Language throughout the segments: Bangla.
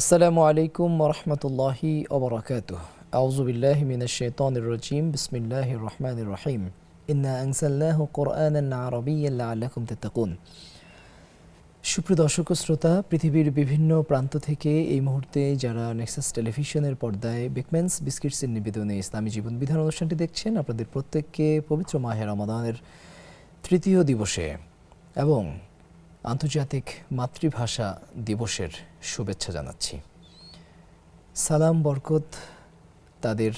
আসসালামু আলাইকুম ওরহমতুল্লাহি ওবরাকাতুহ। আউযু বিল্লাহি মিনাশ শাইতানির রাজিম। বিসমিল্লাহির রহমানির রহিম। ইন্না আনজালনাহু কুরআনান আরাবিয়্যান লাআল্লাকুম তাত্তাকুন। সুপ্রিয় দর্শক ও শ্রোতা, পৃথিবীর বিভিন্ন প্রান্ত থেকে এই মুহূর্তে যারা নেক্সাস টেলিভিশনের পর্দায় বিকমেন্স বিস্কিটসের নিবেদনে ইসলামী জীবন বিধান অনুষ্ঠানটি দেখছেন, আপনাদের প্রত্যেককে পবিত্র মাহে রমাদানের তৃতীয় দিবসে এবং আন্তর্জাতিক মাতৃভাষা দিবসের শুভেচ্ছা জানাচ্ছি। সালাম বরকত তাদের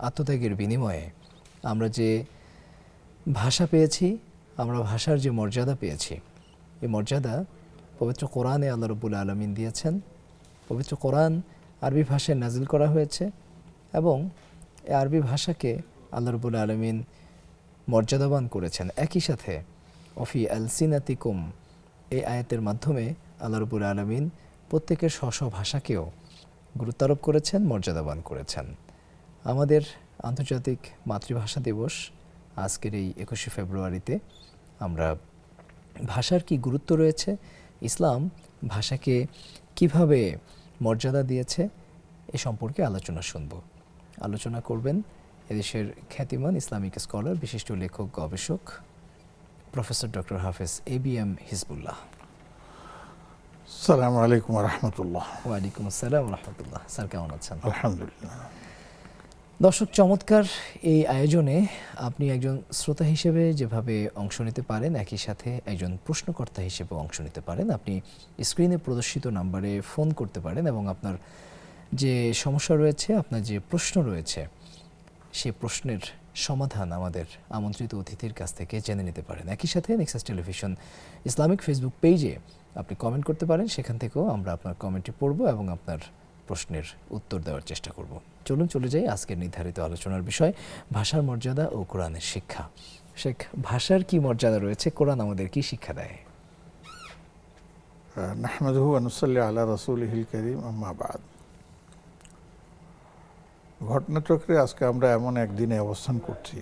আত্মত্যাগের বিনিময়ে আমরা যে ভাষা পেয়েছি, আমরা ভাষার যে মর্যাদা পেয়েছি, এই মর্যাদা পবিত্র কোরআনে আল্লাহ রাব্বুল আলামিন দিয়েছেন। পবিত্র কোরআন আরবি ভাষায় নাজিল করা হয়েছে এবং এই আরবি ভাষাকে আল্লাহ রাব্বুল আলামিন মর্যাদাবান করেছেন। একই সাথে অফি আলসিনাতিকুম এই আয়াতের মাধ্যমে আল্লাহ রাব্বুল আলামিন প্রত্যেকের স্ব স্ব ভাষাকেও গুরুত্বারোপ করেছেন, মর্যাদাবান করেছেন। আমাদের আন্তর্জাতিক মাতৃভাষা দিবস আজকের এই 21শে ফেব্রুয়ারিতে আমরা ভাষার কি গুরুত্ব রয়েছে, ইসলাম ভাষাকে কিভাবে মর্যাদা দিয়েছে এ সম্পর্কে আলোচনা শুনব। আলোচনা করবেন এদেশের খ্যাতিমান ইসলামিক স্কলার, বিশিষ্ট লেখক, গবেষক প্রফেসর ডক্টর হাফেজ এবিএম হিজবুল্লাহ। আসসালামু আলাইকুম রহমতুল্লাহ। ওয়ালাইকুম আসসালাম রহমতুল্লাহ। স্যার কেমন আছেন? আলহামদুলিল্লাহ। দর্শক, চমৎকার এই আয়োজনে আপনি একজন শ্রোতা হিসেবে যেভাবে অংশ নিতে পারেন, একই সাথে একজন প্রশ্নকর্তা হিসেবে অংশ নিতে পারেন। আপনি স্ক্রিনে প্রদর্শিত নাম্বারে ফোন করতে পারেন এবং আপনার যে সমস্যা রয়েছে, আপনার যে প্রশ্ন রয়েছে, সেই প্রশ্নের সমাধান আমাদের আমন্ত্রিত অতিথির কাছ থেকে জেনে নিতে পারেন। একই সাথে নেক্সাস টেলিভিশন ইসলামিক ফেসবুক পেজে আপনি কমেন্ট করতে পারেন, সেখান থেকেও আমরা আপনার কমেন্টটি পড়ব এবং আপনার প্রশ্নের উত্তর দেওয়ার চেষ্টা করব। চলুন চলে যাই আজকের নির্ধারিত আলোচনার বিষয়, ভাষার মর্যাদা ও কোরআনের শিক্ষা। শেখ, ভাষার কি মর্যাদা রয়েছে, কোরআন আমাদের কি শিক্ষা দেয়? নাহমাদুহু ওয়া নুসাল্লি আলা রাসূলিহিল কারীম, আম্মা বাদ। ঘটনাচক্রে আজকে আমরা এমন একদিনে অবস্থান করছি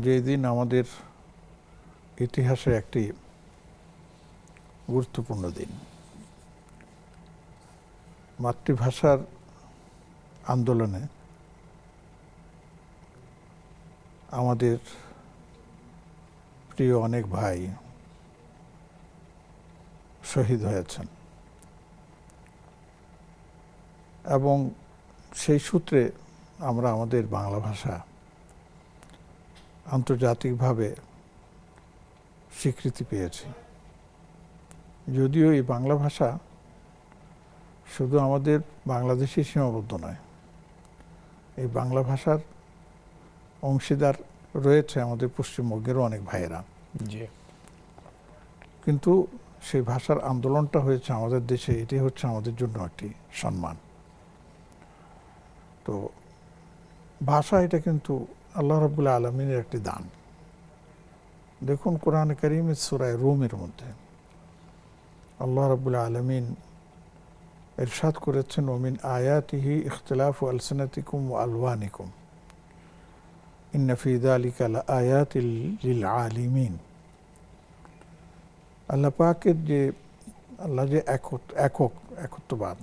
যে দিন আমাদের ইতিহাসে একটি গুরুত্বপূর্ণ দিন। মাতৃভাষার আন্দোলনে আমাদের প্রিয় অনেক ভাই শহীদ হয়েছেন এবং সেই সূত্রে আমরা আমাদের বাংলা ভাষা আন্তর্জাতিকভাবে স্বীকৃতি পেয়েছি। যদিও এই বাংলা ভাষা শুধু আমাদের বাংলাদেশে সীমাবদ্ধ নয়, এই বাংলা ভাষার অংশীদার রয়েছে আমাদের পশ্চিমবঙ্গেরও অনেক ভাইয়েরা। কিন্তু সেই ভাষার আন্দোলনটা হয়েছে আমাদের দেশে, এটি হচ্ছে আমাদের জন্য একটি সম্মান। তো ভাষা এটা কিন্তু আল্লাহ রাব্বুল আলামিনের একটি দান। দেখুন কোরআনে কারীমের সূরা রুমের মধ্যে আল্লাহ রাব্বুল আলামিন ইরশাদ করেছেন, ওমিন আয়াতিহি ইখতিলাফু আলসিনাতিকুম ওয়া আলওয়ানিকুম ইন্না ফি যালিকা লাআয়াতিল লিল আলিমিন। আল্লাহ পাকের যে আল্লাহ যে একত্ববাদ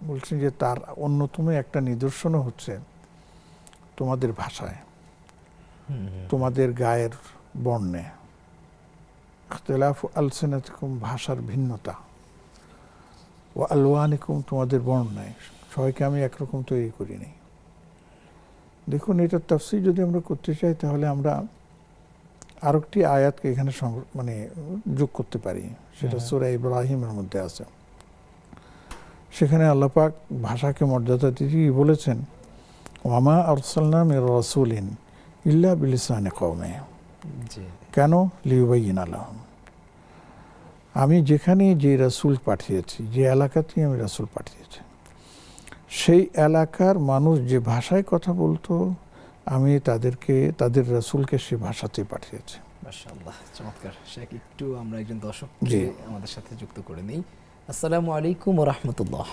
বলছেন, যে তার অন্যতম একটা নিদর্শনও হচ্ছে তোমাদের ভাষায়, তোমাদের গায়ের বর্ণে, ইখতিলাফু আলসিনাতিকুম ভাষার ভিন্নতা, ও আলওয়ানিকুম তোমাদের বর্ণায়, সবাইকে আমি একরকম তৈরি করিনি। দেখুন, এটার তাফসীর যদি আমরা করতে চাই তাহলে আমরা আরেকটি আয়াতকে এখানে যোগ করতে পারি, সেটা সূরা ইব্রাহিমের মধ্যে আছে। সেখানে আল্লাহ পাক ভাষাকে মর্যাদা দিয়ে বলেছেন, ওয়ামা আরসালনা মির রাসূলিন ইল্লা বিলিসানি কওমে, কেন লিয়ুবাইয়িনা লাহুম, আমি যেখানে যে রাসূল পাঠিয়েছি, যে এলাকাতেই আমি রাসূল পাঠিয়েছি, সেই এলাকার মানুষ যে ভাষায় কথা বলতো, আমি তাদেরকে, তাদের রাসূলকে সে ভাষাতেই পাঠিয়েছি। মাশাআল্লাহ, চমৎকার। শেখ, একটু আমরা একজন দর্শককে আমাদের সাথে যুক্ত করে নেই। আসসালামু আলাইকুম ওয়া রাহমাতুল্লাহ।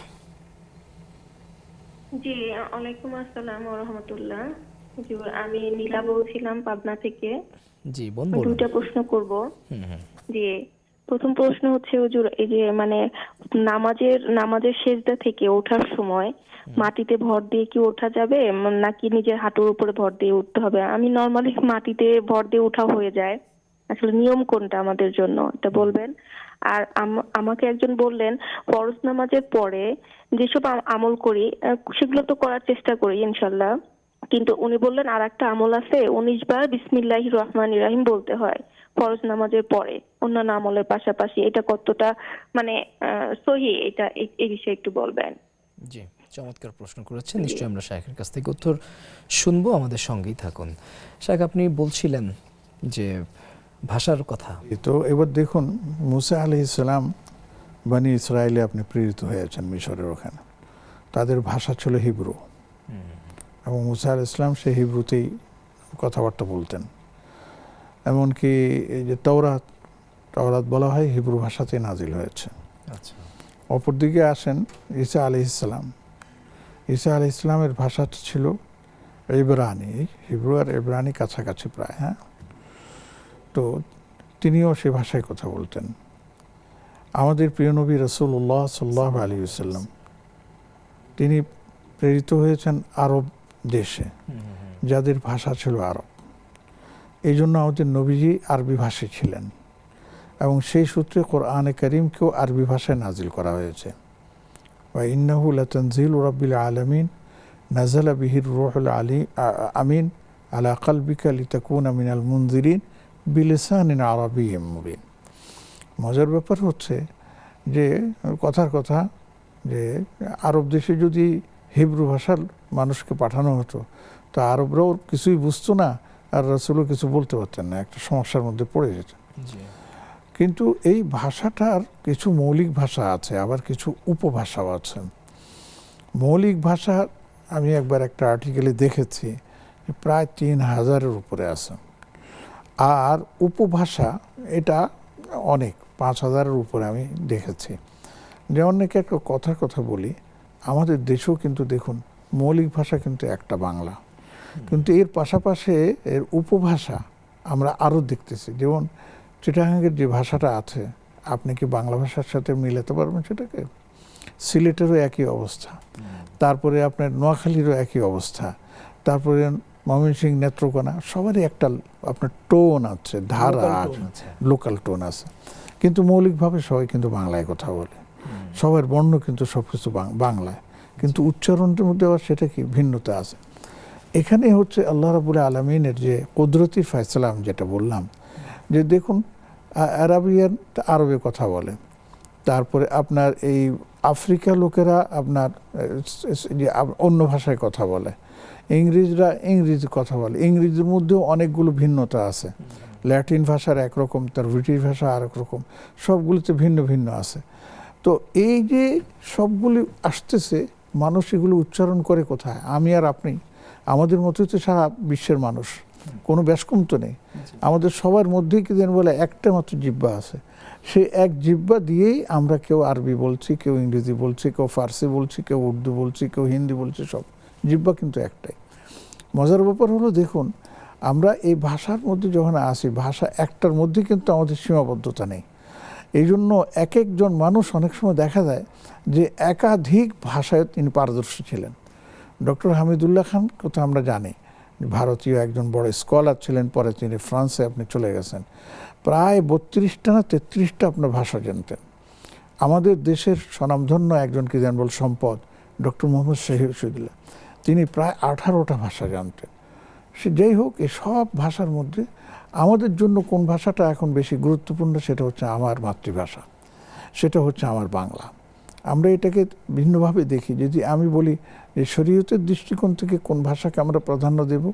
জি, ওয়ালাইকুম আসসালাম ওয়া রাহমাতুল্লাহ। জি, আমি নীলা বলছিলাম পাবনা থেকে। জি বোন, বলুন। দুটো প্রশ্ন করব। জি, প্রথম প্রশ্ন হচ্ছে হুজুর, এই যে মানে নামাজের সেজদা থেকে ওঠার সময় মাটিতে ভর দিয়ে কি ওঠা যাবে, নাকি নিজের হাঁটুর উপরে ভর দিয়ে উঠতে হবে? আমি নর্মালি মাটিতে ভর দিয়ে ওঠা হয়ে যায়, আসলে নিয়ম কোনটা আমাদের জন্য এটা বলবেন। আর আমাকে একজন বললেন ফরজ নামাজের পরে যেসব আমল করি সেগুলো তো করার চেষ্টা করি ইনশাল্লাহ, কিন্তু উনি বললেন আর একটা আমল আছে 19 বার বিসমিল্লাহির রহমানির রহিম বলতে হয় ফরজ নামাজের পরে অন্যান্য আমলের পাশাপাশি। এটা কতটা মানে সহি, এটা এই বিষয়ে একটু বলবেন। জি, চমৎকার প্রশ্ন করেছেন। নিশ্চয়ই আমরা শায়েখের কাছ থেকে উত্তর শুনবো, আমাদের সঙ্গেই থাকুন। শায়েখ, আপনি বলছিলেন যে ভাষার কথা। তো এবার দেখুন, মুসা আলাইহিস সালাম বনি ইসরায়েলে আপনি প্রেরিত হয়েছেন মিশরের ওখানে। তাদের ভাষা ছিল হিব্রু, এবং মুসা আলাইহিস সালাম সেই হিব্রুতেই কথাবার্তা বলতেন। এমনকি এই যে তাওরাত বলা হয় হিব্রু ভাষাতেই নাজিল হয়েছে। আচ্ছা। অপরদিকে আসেন ঈসা আলাইহিস সালাম। ঈসা আলাইহিস সালামের ভাষাটা ছিল ইব্রানি, হিব্রু আর ইব্রানি কাছাকাছি প্রায়, হ্যাঁ। তো তিনিও সে ভাষায় কথা বলতেন। আমাদের প্রিয় নবী রাসূলুল্লাহ সাল্লাল্লাহু আলাইহি ওয়াসাল্লাম তিনি প্রেরিত হয়েছেন আরব দেশে, যাদের ভাষা ছিল আরব। এই জন্য আমাদের নবীজি আরবি ভাষী ছিলেন, এবং সেই সূত্রে কোরআনে কারীমকেও আরবি ভাষায় নাজিল করা হয়েছে। ওয়া ইন্নাহু লাতানজিলু রাব্বিল আলামিন নাযালা বিহির রূহুল আমিন আলা কলবিকা লিতাকুনা মিনাল মুনজিরিন বিলিসানিন আরাবিয়্যিন মুবিন। মজার ব্যাপার হচ্ছে যে কথার কথা যে আরব দেশে যদি হিব্রু ভাষার মানুষকে পাঠানো হতো, তো আরবরাও কিছুই বুঝতো না, আর রাসূলও কিছু বলতে পারতেন না, একটা সমস্যার মধ্যে পড়ে যেতেন। কিন্তু এই ভাষাটার কিছু মৌলিক ভাষা আছে, আবার কিছু উপভাষাও আছে। মৌলিক ভাষা আমি একবার একটা আর্টিকেলে দেখেছি প্রায় 3000-এর উপরে আছে, আর উপভাষা এটা অনেক 5000-এর উপরে আমি দেখেছি। যেমন নাকি একটা কথার কথা বলি, আমাদের দেশেও কিন্তু দেখুন মৌলিক ভাষা কিন্তু একটা বাংলা, কিন্তু এর পাশাপাশি এর উপভাষা আমরা আরও দেখতেছি। যেমন চিটাগাংয়ের যে ভাষাটা আছে, আপনি কি বাংলা ভাষার সাথে মিলাতে পারবেন সেটাকে? সিলেটেরও একই অবস্থা, তারপরে আপনার নোয়াখালীরও একই অবস্থা, তারপরে ময়মনসিংহ, নেত্রকোনা, সবারই একটা আপনার টোন আছে, ধারা আছে, লোকাল টোন আছে, কিন্তু মৌলিকভাবে সবাই কিন্তু বাংলায় কথা বলে। সবার বর্ণ কিন্তু সব কিছু বাংলায়, কিন্তু উচ্চারণের মধ্যে আবার সেটা কি ভিন্নতা আছে। এখানে হচ্ছে আল্লাহ রাব্বুল আলামিনের যে কুদরতির ফয়সালা আমি যেটা বললাম, যে দেখুন আরবিয়ান আরবে কথা বলে, তারপরে আপনার এই আফ্রিকা লোকেরা আপনার অন্য ভাষায় কথা বলে, ইংরেজরা ইংরেজি কথা বলে, ইংরেজির মধ্যেও অনেকগুলো ভিন্নতা আছে। ল্যাটিন ভাষার একরকম, তার ব্রিটিশ ভাষা আরেক রকম, সবগুলোতে ভিন্ন ভিন্ন আছে। তো এই যে সবগুলি আসতেছে, মানুষ এগুলো উচ্চারণ করে কোথায়? আমি আর আপনি, আমাদের মতোই তো সারা বিশ্বের মানুষ, কোনো ব্যাসকম তো নেই। আমাদের সবার মধ্যেই কি যেন বলে একটা মাত্র জিহ্বা আছে, সেই এক জিহ্বা দিয়েই আমরা কেউ আরবি বলছি, কেউ ইংরেজি বলছি, কেউ ফার্সি বলছি, কেউ উর্দু বলছি, কেউ হিন্দি বলছি, সব জিহ্বা কিন্তু একটাই। মজার ব্যাপার হলো দেখুন, আমরা এই ভাষার মধ্যে যখন আসি, ভাষা একটার মধ্যে কিন্তু আমাদের সীমাবদ্ধতা নেই। এই জন্য এক একজন মানুষ অনেক সময় দেখা যায় যে একাধিক ভাষায় তিনি পারদর্শী ছিলেন। ডক্টর হামিদুল্লাহ খান কথা আমরা জানি, ভারতীয় একজন বড় স্কলার ছিলেন, পরে তিনি ফ্রান্সে আপনি চলে গেছেন, প্রায় 32টা না 33টা আপনার ভাষা জানতেন। আমাদের দেশের স্বনামধন্য একজন কি জানবল সম্পদ ডক্টর মোহাম্মদ শহীদুল্লাহ, তিনি প্রায় 18টা ভাষা জানতেন। সে যাই হোক, এই সব ভাষার মধ্যে আমাদের জন্য কোন ভাষাটা এখন বেশি গুরুত্বপূর্ণ, সেটা হচ্ছে আমার মাতৃভাষা, সেটা হচ্ছে আমার বাংলা। আমরা এটাকে ভিন্নভাবে দেখি। যদি আমি বলি যে শরীয়তের দৃষ্টিকোণ থেকে কোন ভাষাকে আমরা প্রাধান্য দেব,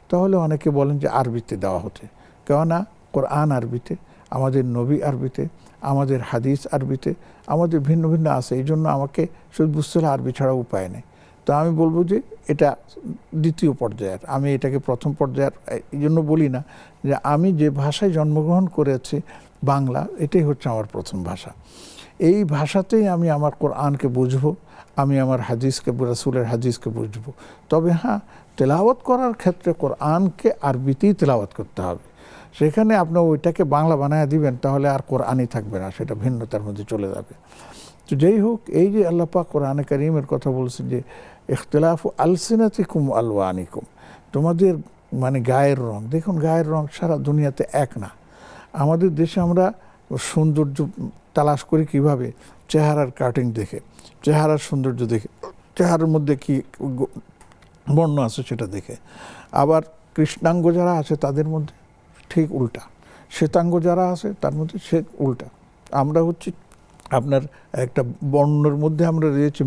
তাহলে অনেকে বলেন যে আরবিতে দেওয়া হতে, কেননা কোরআন আরবিতে, আমাদের নবী আরবিতে, আমাদের হাদিস আরবিতে, আমাদের ভিন্ন ভিন্ন আছে। এই জন্য আমাকে শুধু বুঝতে হলে আরবি ছাড়া উপায় নেই। তো আমি বলবো যে এটা দ্বিতীয় পর্যায়ের, আমি এটাকে প্রথম পর্যায়ের এই জন্য বলি না, যে আমি যে ভাষায় জন্মগ্রহণ করেছি বাংলা, এটাই হচ্ছে আমার প্রথম ভাষা। এই ভাষাতেই আমি আমার কোরআনকে বুঝবো, আমি আমার হাদিসকে, রাসূলের হাদিসকে বুঝবো। তবে হ্যাঁ, তেলাওয়াত করার ক্ষেত্রে কোরআনকে আরবিতেই তেলাওয়াত করতে হবে। সেখানে আপনি ওইটাকে বাংলা বানায় দিবেন, তাহলে আর কোরআনই থাকবে না, সেটা ভিন্নতার মধ্যে চলে যাবে। তো যাই হোক, এই যে আল্লাহ পাক কোরআনে কারীমের কথা বলছেন যে ইখতিলাফু আলসিনাতিকুম আলওয়ানিকুম, তোমাদের মানে গায়ের রং, দেখুন গায়ের রং সারা দুনিয়াতে এক না। আমাদের দেশে আমরা সৌন্দর্য তালাশ করি কিভাবে? চেহারার কাটিং দেখে, চেহারার সৌন্দর্য দেখে, চেহারার মধ্যে কি বর্ণ আছে সেটা দেখে। আবার কৃষ্ণাঙ্গ যারা আছে তাদের মধ্যে ঠিক উল্টা, শ্বেতাঙ্গ যারা আছে তার মধ্যে সে উল্টা। আমরা হচ্ছে আপনার একটা বর্ণের মধ্যে আমরা রয়েছে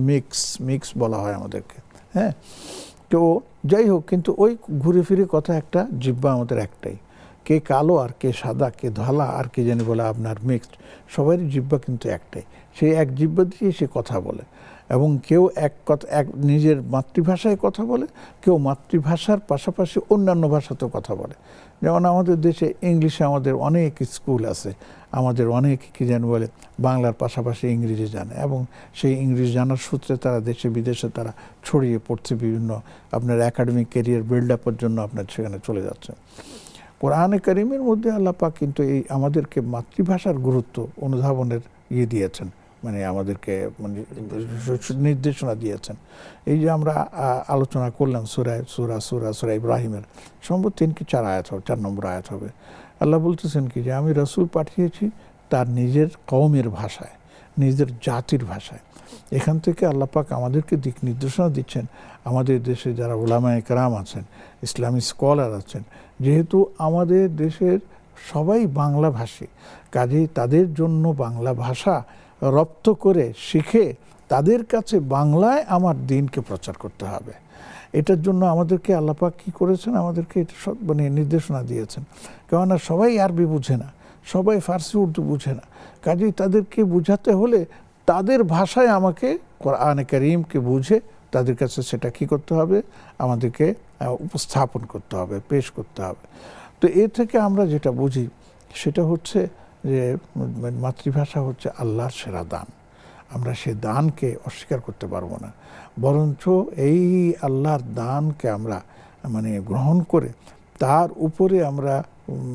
মিক্স বলা হয় আমাদেরকে, হ্যাঁ। তো যাই হোক, কিন্তু ওই ঘুরে ফিরে কথা একটা, জিহ্বা আমাদের একটাই, কে কালো আর কে সাদা, কে ধলা আর কে জানি বলে আপনার মিক্সড, সবারই জিহ্বা কিন্তু একটাই। সেই এক জিহ্বা দিয়ে সে কথা বলে, এবং কেউ এক নিজের মাতৃভাষায় কথা বলে, কেউ মাতৃভাষার পাশাপাশি অন্যান্য ভাষাতেও কথা বলে। যেমন আমাদের দেশে ইংলিশে আমাদের অনেক স্কুল আছে, আমাদের অনেক কি জানি বলে বাংলার পাশাপাশি ইংরেজি জানে, এবং সেই ইংরেজি জানার সূত্রে তারা দেশে বিদেশে তারা ছড়িয়ে পড়ছে, বিভিন্ন আপনার একাডেমিক ক্যারিয়ার বিল্ড আপের জন্য আপনার সেখানে চলে যাচ্ছে। কোরআনে কারীমের মধ্যে আল্লাহ পাক কিন্তু এই আমাদেরকে মাতৃভাষার গুরুত্ব অনুধাবনের দিয়েছেন, মানে আমাদেরকে মানে নির্দেশনা দিয়েছেন। এই যে আমরা আলোচনা করলাম সূরা ইব্রাহিমের সম্ভবত 3 কি 4 আয়াত হবে, 4 নম্বর আয়াত হবে। আল্লাহ বলতেছেন কি যে আমি রাসূল পাঠিয়েছি তার নিজের কওমের ভাষায়, নিজের জাতির ভাষায়। এখান থেকে আল্লাহ পাক আমাদেরকে দিক নির্দেশনা দিচ্ছেন। আমাদের দেশে যারা উলামায়ে কেরাম আছেন, ইসলামী স্কলার আছেন, যেহেতু আমাদের দেশের সবাই বাংলা ভাষী, কাজেই তাদের জন্য বাংলা ভাষা রপ্ত করে শিখে তাদের কাছে বাংলায় আমার দ্বীনকে প্রচার করতে হবে। এটার জন্য আমাদেরকে আল্লাহ পাক কী করেছেন, আমাদেরকে এটা সব মানে নির্দেশনা দিয়েছেন। কেননা সবাই আরবি বুঝে না, সবাই ফার্সি উর্দু বুঝে না, কাজেই তাদেরকে বুঝাতে হলে তাদের ভাষায় আমাকে কোরআনে কারীমকে বুঝে তাদের কাছে সেটা কী করতে হবে, আমাদেরকে উপস্থাপন করতে হবে, পেশ করতে হবে। তো এ থেকে আমরা যেটা বুঝি সেটা হচ্ছে যে মাতৃভাষা হচ্ছে আল্লাহর সেরা দান। আমরা সে দানকে অস্বীকার করতে পারবো না, বরঞ্চ এই আল্লাহর দানকে আমরা মানে গ্রহণ করে তার উপরে আমরা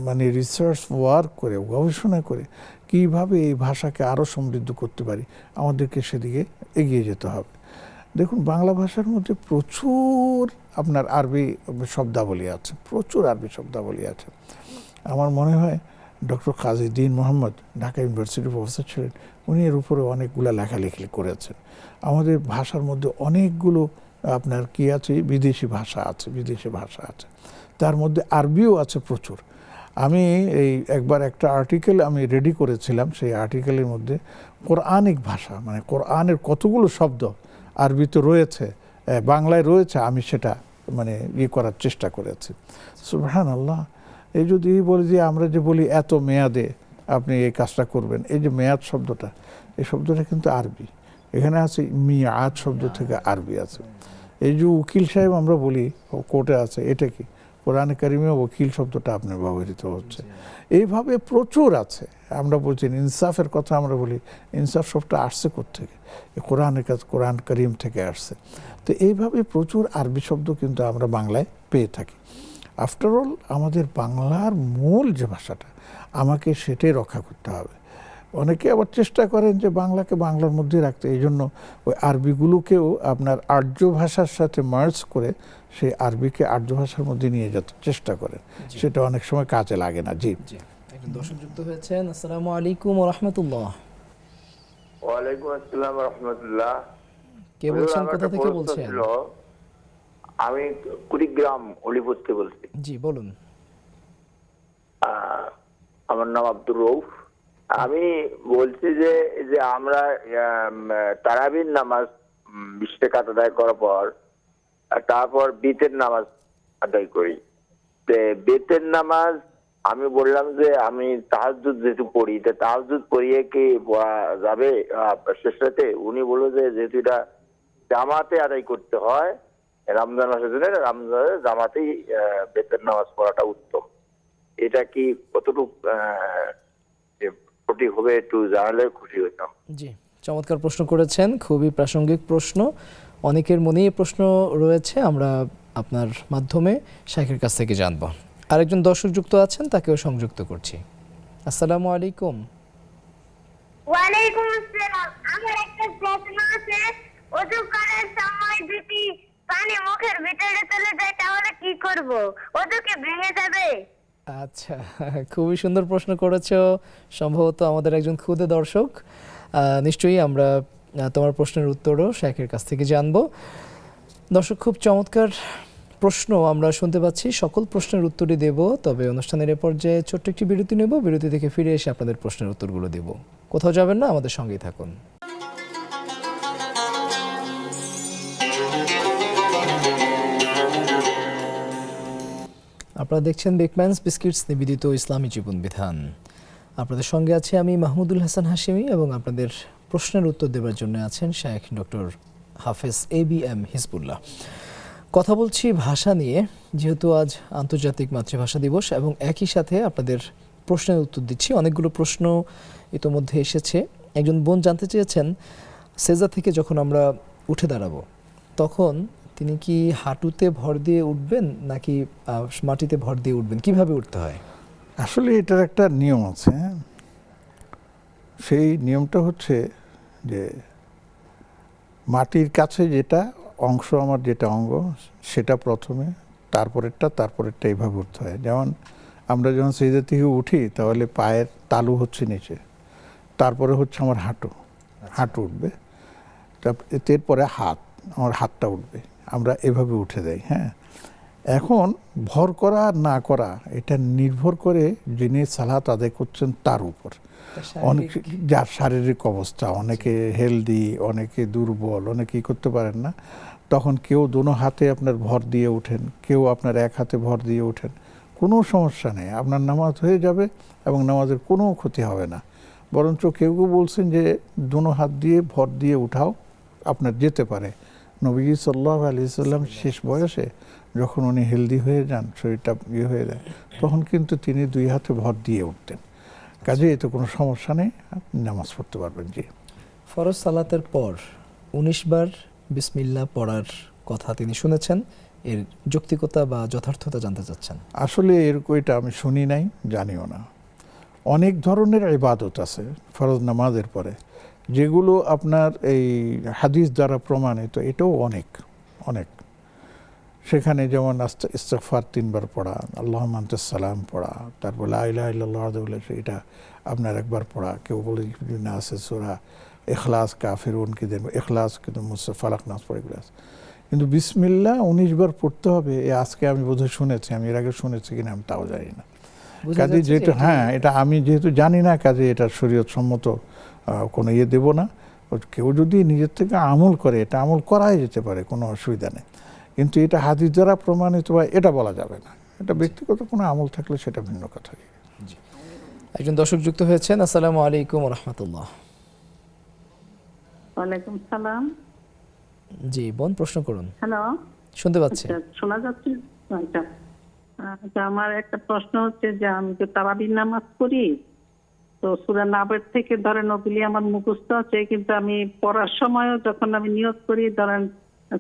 মানে রিসার্চ ওয়ার্ক করে, গবেষণা করে কিভাবে এই ভাষাকে আরও সমৃদ্ধ করতে পারি, আমাদেরকে সেদিকে এগিয়ে যেতে হবে। দেখুন, বাংলা ভাষার মধ্যে প্রচুর আপনার আরবি শব্দাবলী আছে, প্রচুর আরবি শব্দাবলী আছে। আমার মনে হয় ডক্টর কাজী দ্বীন মোহাম্মদ ঢাকা ইউনিভার্সিটির প্রফেসর ছিলেন, উনি এর উপরে অনেকগুলো লেখালেখি করেছেন। আমাদের ভাষার মধ্যে অনেকগুলো আপনার কি আছে, বিদেশি ভাষা আছে, তার মধ্যে আরবিও আছে প্রচুর। আমি এই একবার একটা আর্টিকেল আমি রেডি করেছিলাম, সেই আর্টিকেলের মধ্যে কোরআনিক ভাষা মানে কোরআনের কতগুলো শব্দ আরবিতে রয়েছে, বাংলায় রয়েছে, আমি সেটা মানে করার চেষ্টা করেছি। সুবহানাল্লাহ। এই যদি বলি যে আমরা যে বলি এত মেয়াদে আপনি এই কাজটা করবেন, এই যে মেয়াদ শব্দটা, এই শব্দটা কিন্তু আরবি, এখানে আছে মিয়াদ শব্দ থেকে আরবি আছে। এই যে উকিল সাহেব আমরা বলি কোর্টে আছে, এটা কি কোরআনে কারীমে ওকিল শব্দটা আপনার ব্যবহৃত হচ্ছে। এইভাবে প্রচুর আছে। আমরা বলছি ইনসাফের কথা, আমরা বলি ইনসাফ শব্দটা আসছে কোত্থেকে, কোরআন কারীম থেকে আসছে। তো এইভাবে প্রচুর আরবি শব্দ কিন্তু আমরা বাংলায় পেয়ে থাকি। আফটার অল আমাদের বাংলার মূল যে ভাষাটা, আমাকে সেটাই রক্ষা করতে হবে। অনেকে আবার চেষ্টা করেন যে বাংলাকে বাংলার মধ্যে রাখতে, এই জন্য ওই আরবিগুলোকেও আপনার আর্য ভাষার সাথে মার্জ করে সেই আরবিকে আর্য ভাষার মধ্যে নিয়ে যেতে চেষ্টা করেন, সেটা অনেক সময় কাজে লাগে না। জি একজন দর্শক যুক্ত হয়েছেন। আসসালামু আলাইকুম ওয়া রাহমাতুল্লাহ। ওয়া আলাইকুম আসসালাম ওয়া রাহমাতুল্লাহ। কে বলছেন, কোথা থেকে বলছেন? আমি কুড়িগ্রাম অলিপুর থেকে বলছি। জি বলুন। আমার নাম আব্দুর রউফ। আমি বলছি যে আমরা তারাবির নামাজ 20 রাকাত আদায় করার পর তারপর বিতের নামাজ আদায় করি। বেতের নামাজ আমি বললাম যে আমি তাহাজ্জুদ যেহেতু পড়ি, তাহাজ্জুদ পড়িয়ে কি যাবে শেষ রাতে? উনি বলল যে যেহেতু এটা জামাতে আদায় করতে হয়, রমজান মাসের জন্য রমজানের জামাতেই বেতের নামাজ পড়াটা উত্তম। এটা কি কতটুকু সঠিক হবে একটু জানালে খুশি হতাম। জি, চমৎকার প্রশ্ন করেছেন, খুবই প্রাসঙ্গিক প্রশ্ন। অনেকের মনেই এই প্রশ্ন রয়েছে, আমরা আপনার মাধ্যমে শাইখের কাছ থেকে জানবো। আরেকজন দর্শক যুক্ত আছেন, তাকেও সংযুক্ত করছি। আসসালামু আলাইকুম। ওয়ালাইকুম আসসালাম। আমার একটা প্রশ্ন আছে, ওযু করার সময় যদি পানি মুখের ভিতরে চলে যায় তাহলে কি করব? ওযু কি ভেঙে যাবে? আচ্ছা, খুবই সুন্দর প্রশ্ন করেছো, সম্ভবত আমাদের একজন ক্ষুদে দর্শক। নিশ্চয়ই আমরা তোমার প্রশ্নের উত্তরও শেখের কাছ থেকে জানবো। দর্শক, খুব চমৎকার প্রশ্ন আমরা শুনতে পাচ্ছি, সকল প্রশ্নের উত্তরই দেব, তবে অনুষ্ঠানের এ পর্যায়ে ছোট্ট একটি বিরতি নেব, বিরতি থেকে ফিরে এসে আপনাদের প্রশ্নের উত্তরগুলো দেব। কোথাও যাবেন না, আমাদের সঙ্গেই থাকুন। আপনারা দেখছেন বেকম্যানস বিস্কিটস নিবেদিত ইসলামী জীবন বিধান। আপনাদের সঙ্গে আছে আমি মাহমুদুল হাসান হাশিমি, এবং আপনাদের প্রশ্নের উত্তর দেওয়ার জন্য আছেন শেখ ডক্টর হাফেজ ABM হিজবুল্লাহ। কথা বলছি ভাষা নিয়ে, যেহেতু আজ আন্তর্জাতিক মাতৃভাষা দিবস, এবং একই সাথে আপনাদের প্রশ্নের উত্তর দিচ্ছি। অনেকগুলো প্রশ্ন ইতোমধ্যে এসেছে। একজন বোন জানতে চেয়েছেন, সেজদা থেকে যখন আমরা উঠে দাঁড়াবো তখন তিনি কি হাঁটুতে ভর দিয়ে উঠবেন নাকি মাটিতে ভর দিয়ে উঠবেন, কিভাবে উঠতে হয়? আসলে এটার একটা নিয়ম আছে। সেই নিয়মটা হচ্ছে যে মাটির কাছে যেটা অংশ, আমার যেটা অঙ্গ, সেটা প্রথমে, তারপরেরটা এইভাবে উঠতে হয়। যেমন আমরা যখন সেজদা থেকে উঠি তাহলে পায়ের তালু হচ্ছে নিচে, তারপরে হচ্ছে আমার হাঁটু উঠবে, এরপরে আমার হাতটা উঠবে, আমরা এভাবে উঠে যাই। হ্যাঁ, এখন ভর করা না করা এটা নির্ভর করে যিনি সালাত আদায় করছেন তার উপর। অনেক যার শারীরিক অবস্থা, অনেকে হেলদি, অনেকে দুর্বল, অনেকেই করতে পারেন না, তখন কেউ দোনো হাতে আপনার ভর দিয়ে ওঠেন, কেউ আপনার এক হাতে ভর দিয়ে ওঠেন, কোনো সমস্যা নেই, আপনার নামাজ হয়ে যাবে এবং নামাজের কোনো ক্ষতি হবে না। বরঞ্চ কেউ কেউ বলছেন যে দোনো হাত দিয়ে ভর দিয়ে উঠাও, আপনার যেতে পারে। নবীজি সাল্লাল্লাহু আলাইহি ওয়াসাল্লাম শেষ বয়সে যখন উনি হেলদি হয়ে যান, শরীরটা হয়ে যায়, তখন কিন্তু তিনি দুই হাতে ভর দিয়ে উঠতেন। কাজে এতে কোনো সমস্যা নেই, আপনি নামাজ পড়তে পারবেন। জি, ফরজ সালাতের পর 19 বার বিসমিল্লাহ পড়ার কথা তিনি শুনেছেন, এর যৌক্তিকতা বা যথার্থতা জানতে চাচ্ছেন। আসলে এরকম এটা আমি শুনি নাই, জানিও না। অনেক ধরনের ইবাদত আছে ফরজ নামাজের পরে, যেগুলো আপনার এই হাদিস দ্বারা প্রমাণিত, এটাও অনেক অনেক। সেখানে যেমন ইস্তিগফার 3 বার পড়া, আল্লাহুম্মা আনতাস সালাম পড়া, তারপর লা ইলাহা ইল্লাল্লাহ এটা আপনার একবার পড়া। কেউ বলে না আছে সূরা ইখলাস, কাফিরুন কি দেন ইখলাস, কিন্তু মুসা ফালাক নাস পড়ে গেছে। কিন্তু বিসমিল্লাহ 19 বার পড়তে হবে, আজকে আমি বোধহয় শুনেছি, আমি এর আগে শুনেছি কিনা আমি তাও জানি না। কাজে যেহেতু এটা আমি যেহেতু জানি না, কাজে এটা শরীয়ত সম্মত কোনো দেব না। কেউ যদি নিজের থেকে আমল করে, এটা আমল করাই যেতে পারে, কোনো অসুবিধা নেই, কিন্তু এটা হাদিস দ্বারা প্রমাণিত বা এটা বলা যাবে না। এটা ব্যক্তিগত কোনো আমল থাকলে সেটা ভিন্ন কথা। একজন দর্শক যুক্ত হয়েছেন। আসসালামু আলাইকুম ওয়া রাহমাতুল্লাহ। ওয়ালাইকুম সালাম। জি বোন, প্রশ্ন করুন। হ্যালো, শুনতে পাচ্ছি। শোনা যাচ্ছে? আমার একটা প্রশ্ন হচ্ছে যে আমি তো তারাবির নামাজ পড়ি, তো সূরা নাবের থেকে ধরেন ওগুলি আমার মুখস্থ আছে, কিন্তু আমি পড়ার সময়ও যখন আমি নিয়ত করি, ধরেন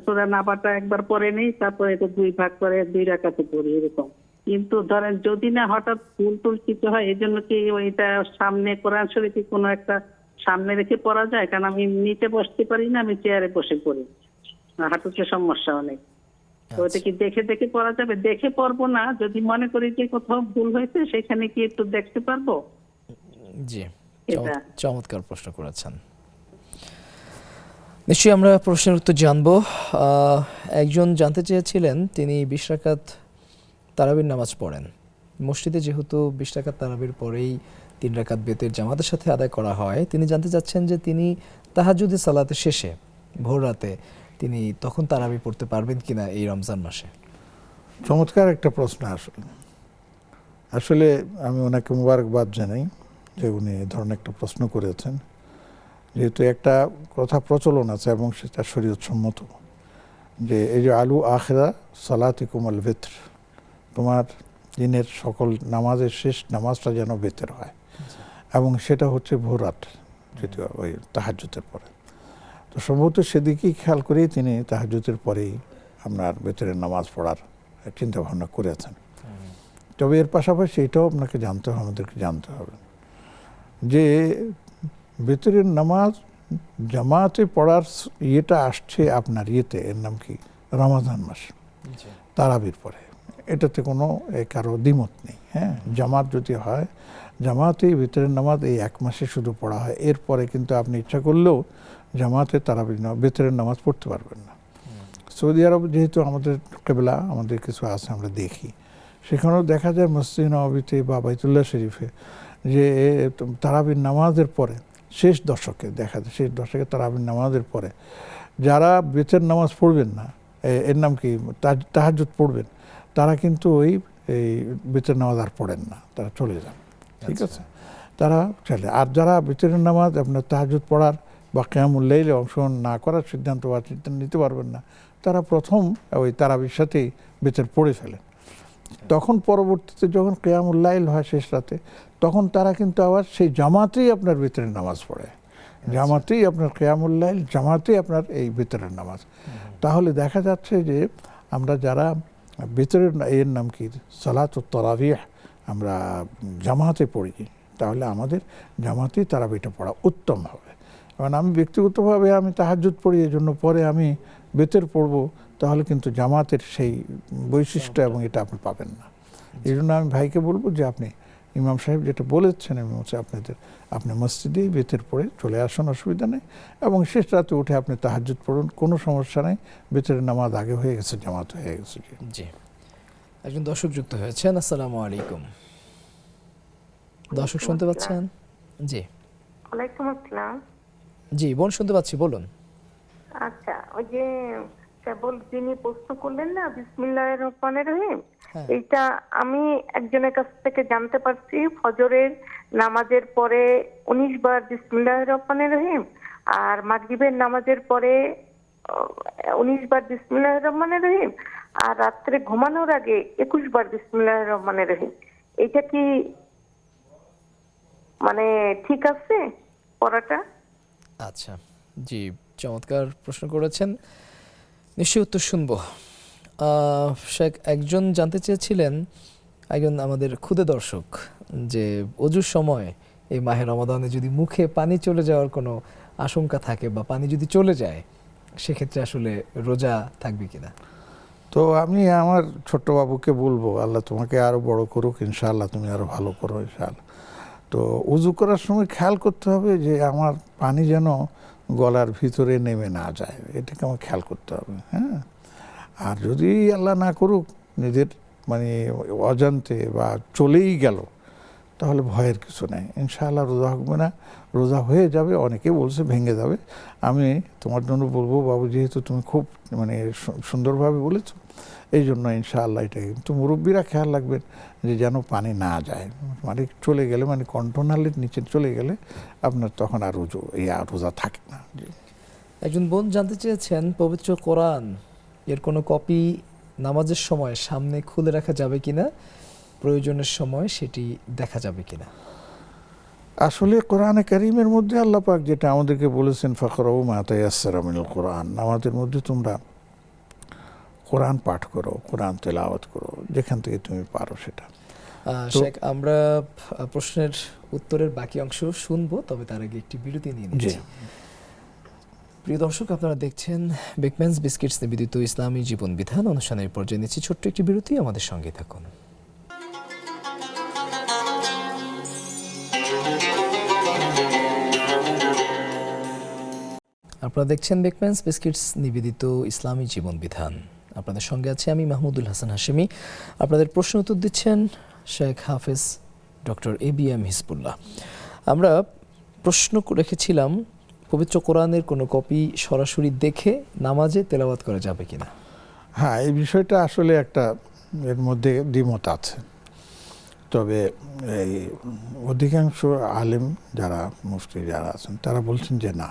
সূরা নাবাটা একবার পড়ে নেই, তারপরে এটা 2 ভাগ করে 2 রাকাতে পড়ি এরকম। কিন্তু ধরেন যদি না হঠাৎ ভুল টুল কিছু হয়, এই জন্য কি ওইটা সামনে কোরআন শরীফ কোনো একটা সামনে রেখে পড়া যায়? কারণ আমি নিচে বসতে পারি না, আমি চেয়ারে বসে পড়ি, হাঁটুতে সমস্যা অনেক। তো ওটা কি দেখে দেখে পড়া যাবে? দেখে পড়বো না, যদি মনে করি যে কোথাও ভুল হয়েছে সেখানে কি একটু দেখতে পারবো? জি, চমৎকার প্রশ্ন করেছেন। নিশ্চয়ই আমরা প্রশ্নের উত্তর জানবো। একজন জানতে চেয়েছিলেন, তিনি 20 রাকাত তারাবির নামাজ পড়েন মসজিদে, যেহেতু 20 রাকাত তারাবির পরেই 3 রাকাত বেতের জামাতের সাথে আদায় করা হয়। তিনি জানতে চাচ্ছেন যে তিনি তাহাজ্জুদের সালাতের শেষে ভোর রাতে তিনি তখন তারাবি পড়তে পারবেন কিনা এই রমজান মাসে। চমৎকার একটা প্রশ্ন। আসলে আমি ওনাকে মুবারকবাদ জানাই যে উনি এ ধরনের একটা প্রশ্ন করেছেন, যেহেতু একটা কথা প্রচলন আছে এবং সেটা শরীয়ত সম্মত, যে এই যে আলু আখিরা সালাতিকুম আল ভিতর, তোমার দিনের সকল নামাজের শেষ নামাজটা যেন বেতের হয়, এবং সেটা হচ্ছে ভোর রাত, যদিও ওই তাহাজ্জুদের পরে। তো সম্ভবত সেদিকেই খেয়াল করেই তিনি তাহাজ্জুদের পরেই আপনার বেতরের নামাজ পড়ার চিন্তা ভাবনা করেছেন। তবে এর পাশাপাশি এটাও আপনাকে জানতে হবে, আমাদেরকে জানতে হবে যে ভিতরের নামাজ জামাতে পড়ার ইয়েটা আসছে আপনার ইয়েতে, এর নাম কি, রমাদান মাস তারাবির পরে, এটাতে কোনো কারো দ্বিমত নেই। হ্যাঁ, জামাত যদি হয়, জামাতেই ভিতরের নামাজ এই 1 মাসে শুধু পড়া হয়, এরপরে কিন্তু আপনি ইচ্ছা করলেও জামাতে তারাবির ভিতরের নামাজ পড়তে পারবেন না। সৌদি আরব যেহেতু আমাদের কেবলা, আমাদের কিছু আছে আমরা দেখি, সেখানেও দেখা যায় মসজিদ নববীতে বা বাইতুল্লাহ শরীফে যে তারাবির নামাজের পরে শেষ দশকে দেখা যায়, শেষ দশকে তারাবির নামাজের পরে যারা বেতের নামাজ পড়বেন না, এর নাম কি, তাহাজ্জুদ পড়বেন, তারা কিন্তু ওই এই বেতের নামাজ আর পড়েন না, তারা চলে যান। ঠিক আছে, তারা চলে। আর যারা বেতের নামাজ আপনার তাহাজ্জুদ পড়ার বা কিয়ামুল লাইলে অংশগ্রহণ না করার সিদ্ধান্ত বা সিদ্ধান্ত নিতে পারবেন না, তারা প্রথম ওই তারাবির সাথেই বেতের পড়ে ফেলেন। তখন পরবর্তীতে যখন কিয়ামুল লাইল হয় শেষ রাতে, তখন তারা কিন্তু আবার সেই জামাতেই আপনার বেতের নামাজ পড়ে, জামাতেই আপনার কিয়ামুল লাইল, জামাতেই আপনার এই বেতের নামাজ। তাহলে দেখা যাচ্ছে যে আমরা যারা বেতের এর নাম কি সালাতুত তারাবিহ আমরা জামাতে পড়ি, তাহলে আমাদের জামাতেই তারাবিটা পড়া উত্তম হবে। কারণ আমি ব্যক্তিগতভাবে আমি তাহাজ্জুদ পড়ি, এই জন্য পরে আমি বেতের পড়বো, তাহলে কিন্তু জামাতের সেই বৈশিষ্ট্য এবং এটা আপনি পাবেন না। এই জন্য আমি ভাইকে বলবো যে আপনি ইমাম সাহেব যেটা বলেছেন, আমি হচ্ছে আপনি মসজিদেই বেতের পড়ে চলে আসুন, অসুবিধা নেই, এবং শেষ রাতে উঠে আপনি তাহাজ্জুদ পড়ুন, কোনো সমস্যা নেই। বেতের নামাজ আগে হয়ে গেছে, জামাত হয়ে গেছে। জি, একজন দর্শক যুক্ত হয়েছেন। আসসালামু আলাইকুম। দর্শক শুনতে পাচ্ছেন? জি ওয়ালাইকুম আসসালাম। জি বোন, শুনতে পাচ্ছি, বলুন। আচ্ছা, ওই যে কেবল যিনি প্রশ্ন করলেন না বিসমিল্লাহির রহমানির রহিম, এইটা আমি একজনের কাছ থেকে জানতে পারছি, ফজরের নামাজের পরে 19 বার বিসমিল্লাহির রহমানির রহিম, আর মাগরিবের নামাজের পরে 19 বার বিসমিল্লাহির রহমানির রহিম, আর রাত্রে ঘুমানোর আগে 21 বার বিসমিল্লাহির রহমানির রহিম। এটা কি মানে ঠিক আছে পড়াটা? আচ্ছা, জি, চমৎকার প্রশ্ন করেছেন, নিশ্চয়ই উত্তর শুনবো। শেখ একজন জানতে চেয়েছিলেন, একজন আমাদের ক্ষুদে দর্শক, যে অজুর সময় এই মাহে রমাদানে যদি মুখে পানি চলে যাওয়ার কোনো আশঙ্কা থাকে বা পানি যদি চলে যায়, সেক্ষেত্রে আসলে রোজা থাকবে কিনা। তো আমি আমার ছোট্ট বাবুকে বলবো, আল্লাহ তোমাকে আরো বড় করুক ইনশাআল্লাহ, তুমি আরো ভালো করো ইনশাআল্লাহ। তো উজু করার সময় খেয়াল করতে হবে যে আমার পানি যেন গলার ভিতরে নেমে না যায়, এটাকে আমার খেয়াল করতে হবে। হ্যাঁ, আর যদি আল্লাহ না করুক নিজের মানে অজান্তে বা চলেই গেল, তাহলে ভয়ের কিছু নেই, ইনশাআল্লাহ রোজা হবে না, রোজা হয়ে যাবে। অনেকে বলছে ভেঙে যাবে, আমি তোমার জন্য বলবো বাবু, যেহেতু তুমি খুব মানে সুন্দরভাবে বলেছো, এই জন্য ইনশাআল্লাহ এটা কিন্তু মুরব্বীরা খেয়াল রাখবেন যে যেন পানি না যায়, মানে চলে গেলে মানে কন্ট্রোনালের নিচে চলে গেলে আপনার তখন আর রোজা থাকে না। একজন বোন জানতে চেয়েছেন, পবিত্র কোরআন এর কোনো কপি নামাজের সময় সামনে খুলে রাখা যাবে কিনা, প্রয়োজনের সময় সেটি দেখা যাবে কিনা। আসলে কোরআনে কারীমের মধ্যে আল্লাহ পাক যেটা আমাদেরকে বলেছেন, ফাকরাউ মা তায়াসসারা মিনাল কোরআন, নামাজের মধ্যে তোমরা কোরআন পাঠ করো, কোরআন তেলাওয়াত করো, যেখান থেকে তুমি পারো সেটা। শেখ, আমরা প্রশ্নের উত্তরের বাকি অংশ শুনবো, তবে তার আগে একটি বিরতি নিয়ে নিচ্ছি। প্রিয় দর্শক, আপনারা দেখছেন বেকম্যানস বিস্কিটস নিবেদিত ইসলামী জীবন বিধান অনুষ্ঠানের পর্যায়ে নিচ্ছি ছোট্ট একটি বিরতি, আমাদের সঙ্গে থাকুন। আপনারা দেখছেন বেকম্যানস বিস্কিটস নিবেদিত ইসলামী জীবন বিধান। আপনাদের সঙ্গে আছে আমি মাহমুদুল হাসান হাশেমি। আপনাদের প্রশ্ন উত্তর দিচ্ছেন শেখ হাফেজ ডক্টর ABM হিজবুল্লাহ। আমরা প্রশ্ন রেখেছিলাম, পবিত্র কোরআনের কোনো কপি সরাসরি দেখে নামাজে তেলাওয়াত করা যাবে কিনা। হ্যাঁ, এই বিষয়টা আসলে একটা এর মধ্যে দ্বিমত আছে, তবে এই অধিকাংশ আলেম যারা মুফতি যারা আছেন তারা বলছেন যে না,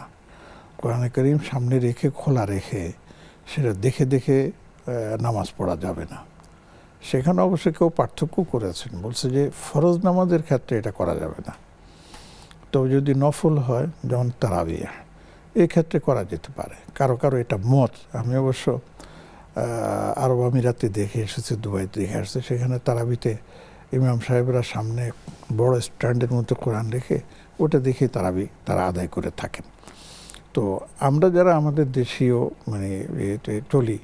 কোরআনে কারীম সামনে রেখে খোলা রেখে সেটা দেখে দেখে নামাজ পড়া যাবে না। সেখানে অবশ্য কেউ পার্থক্য করেছেন, বলছে যে ফরজ নামাজের ক্ষেত্রে এটা করা যাবে না, তবে যদি নফল হয় যেমন তারাবিহ, এই ক্ষেত্রে করা যেতে পারে। কারো কারো এটা মত। আমি অবশ্য আরব আমিরাতে দেখে এসেছি, দুবাইতে দেখে আসছে, সেখানে তারাবিতে ইমাম সাহেবরা সামনে বড় স্ট্যান্ডের মধ্যে কোরআন রেখে ওটা দেখে তারাবি তারা আদায় করে থাকেন। তো আমরা যারা আমাদের দেশীয় মানে এতে চলি,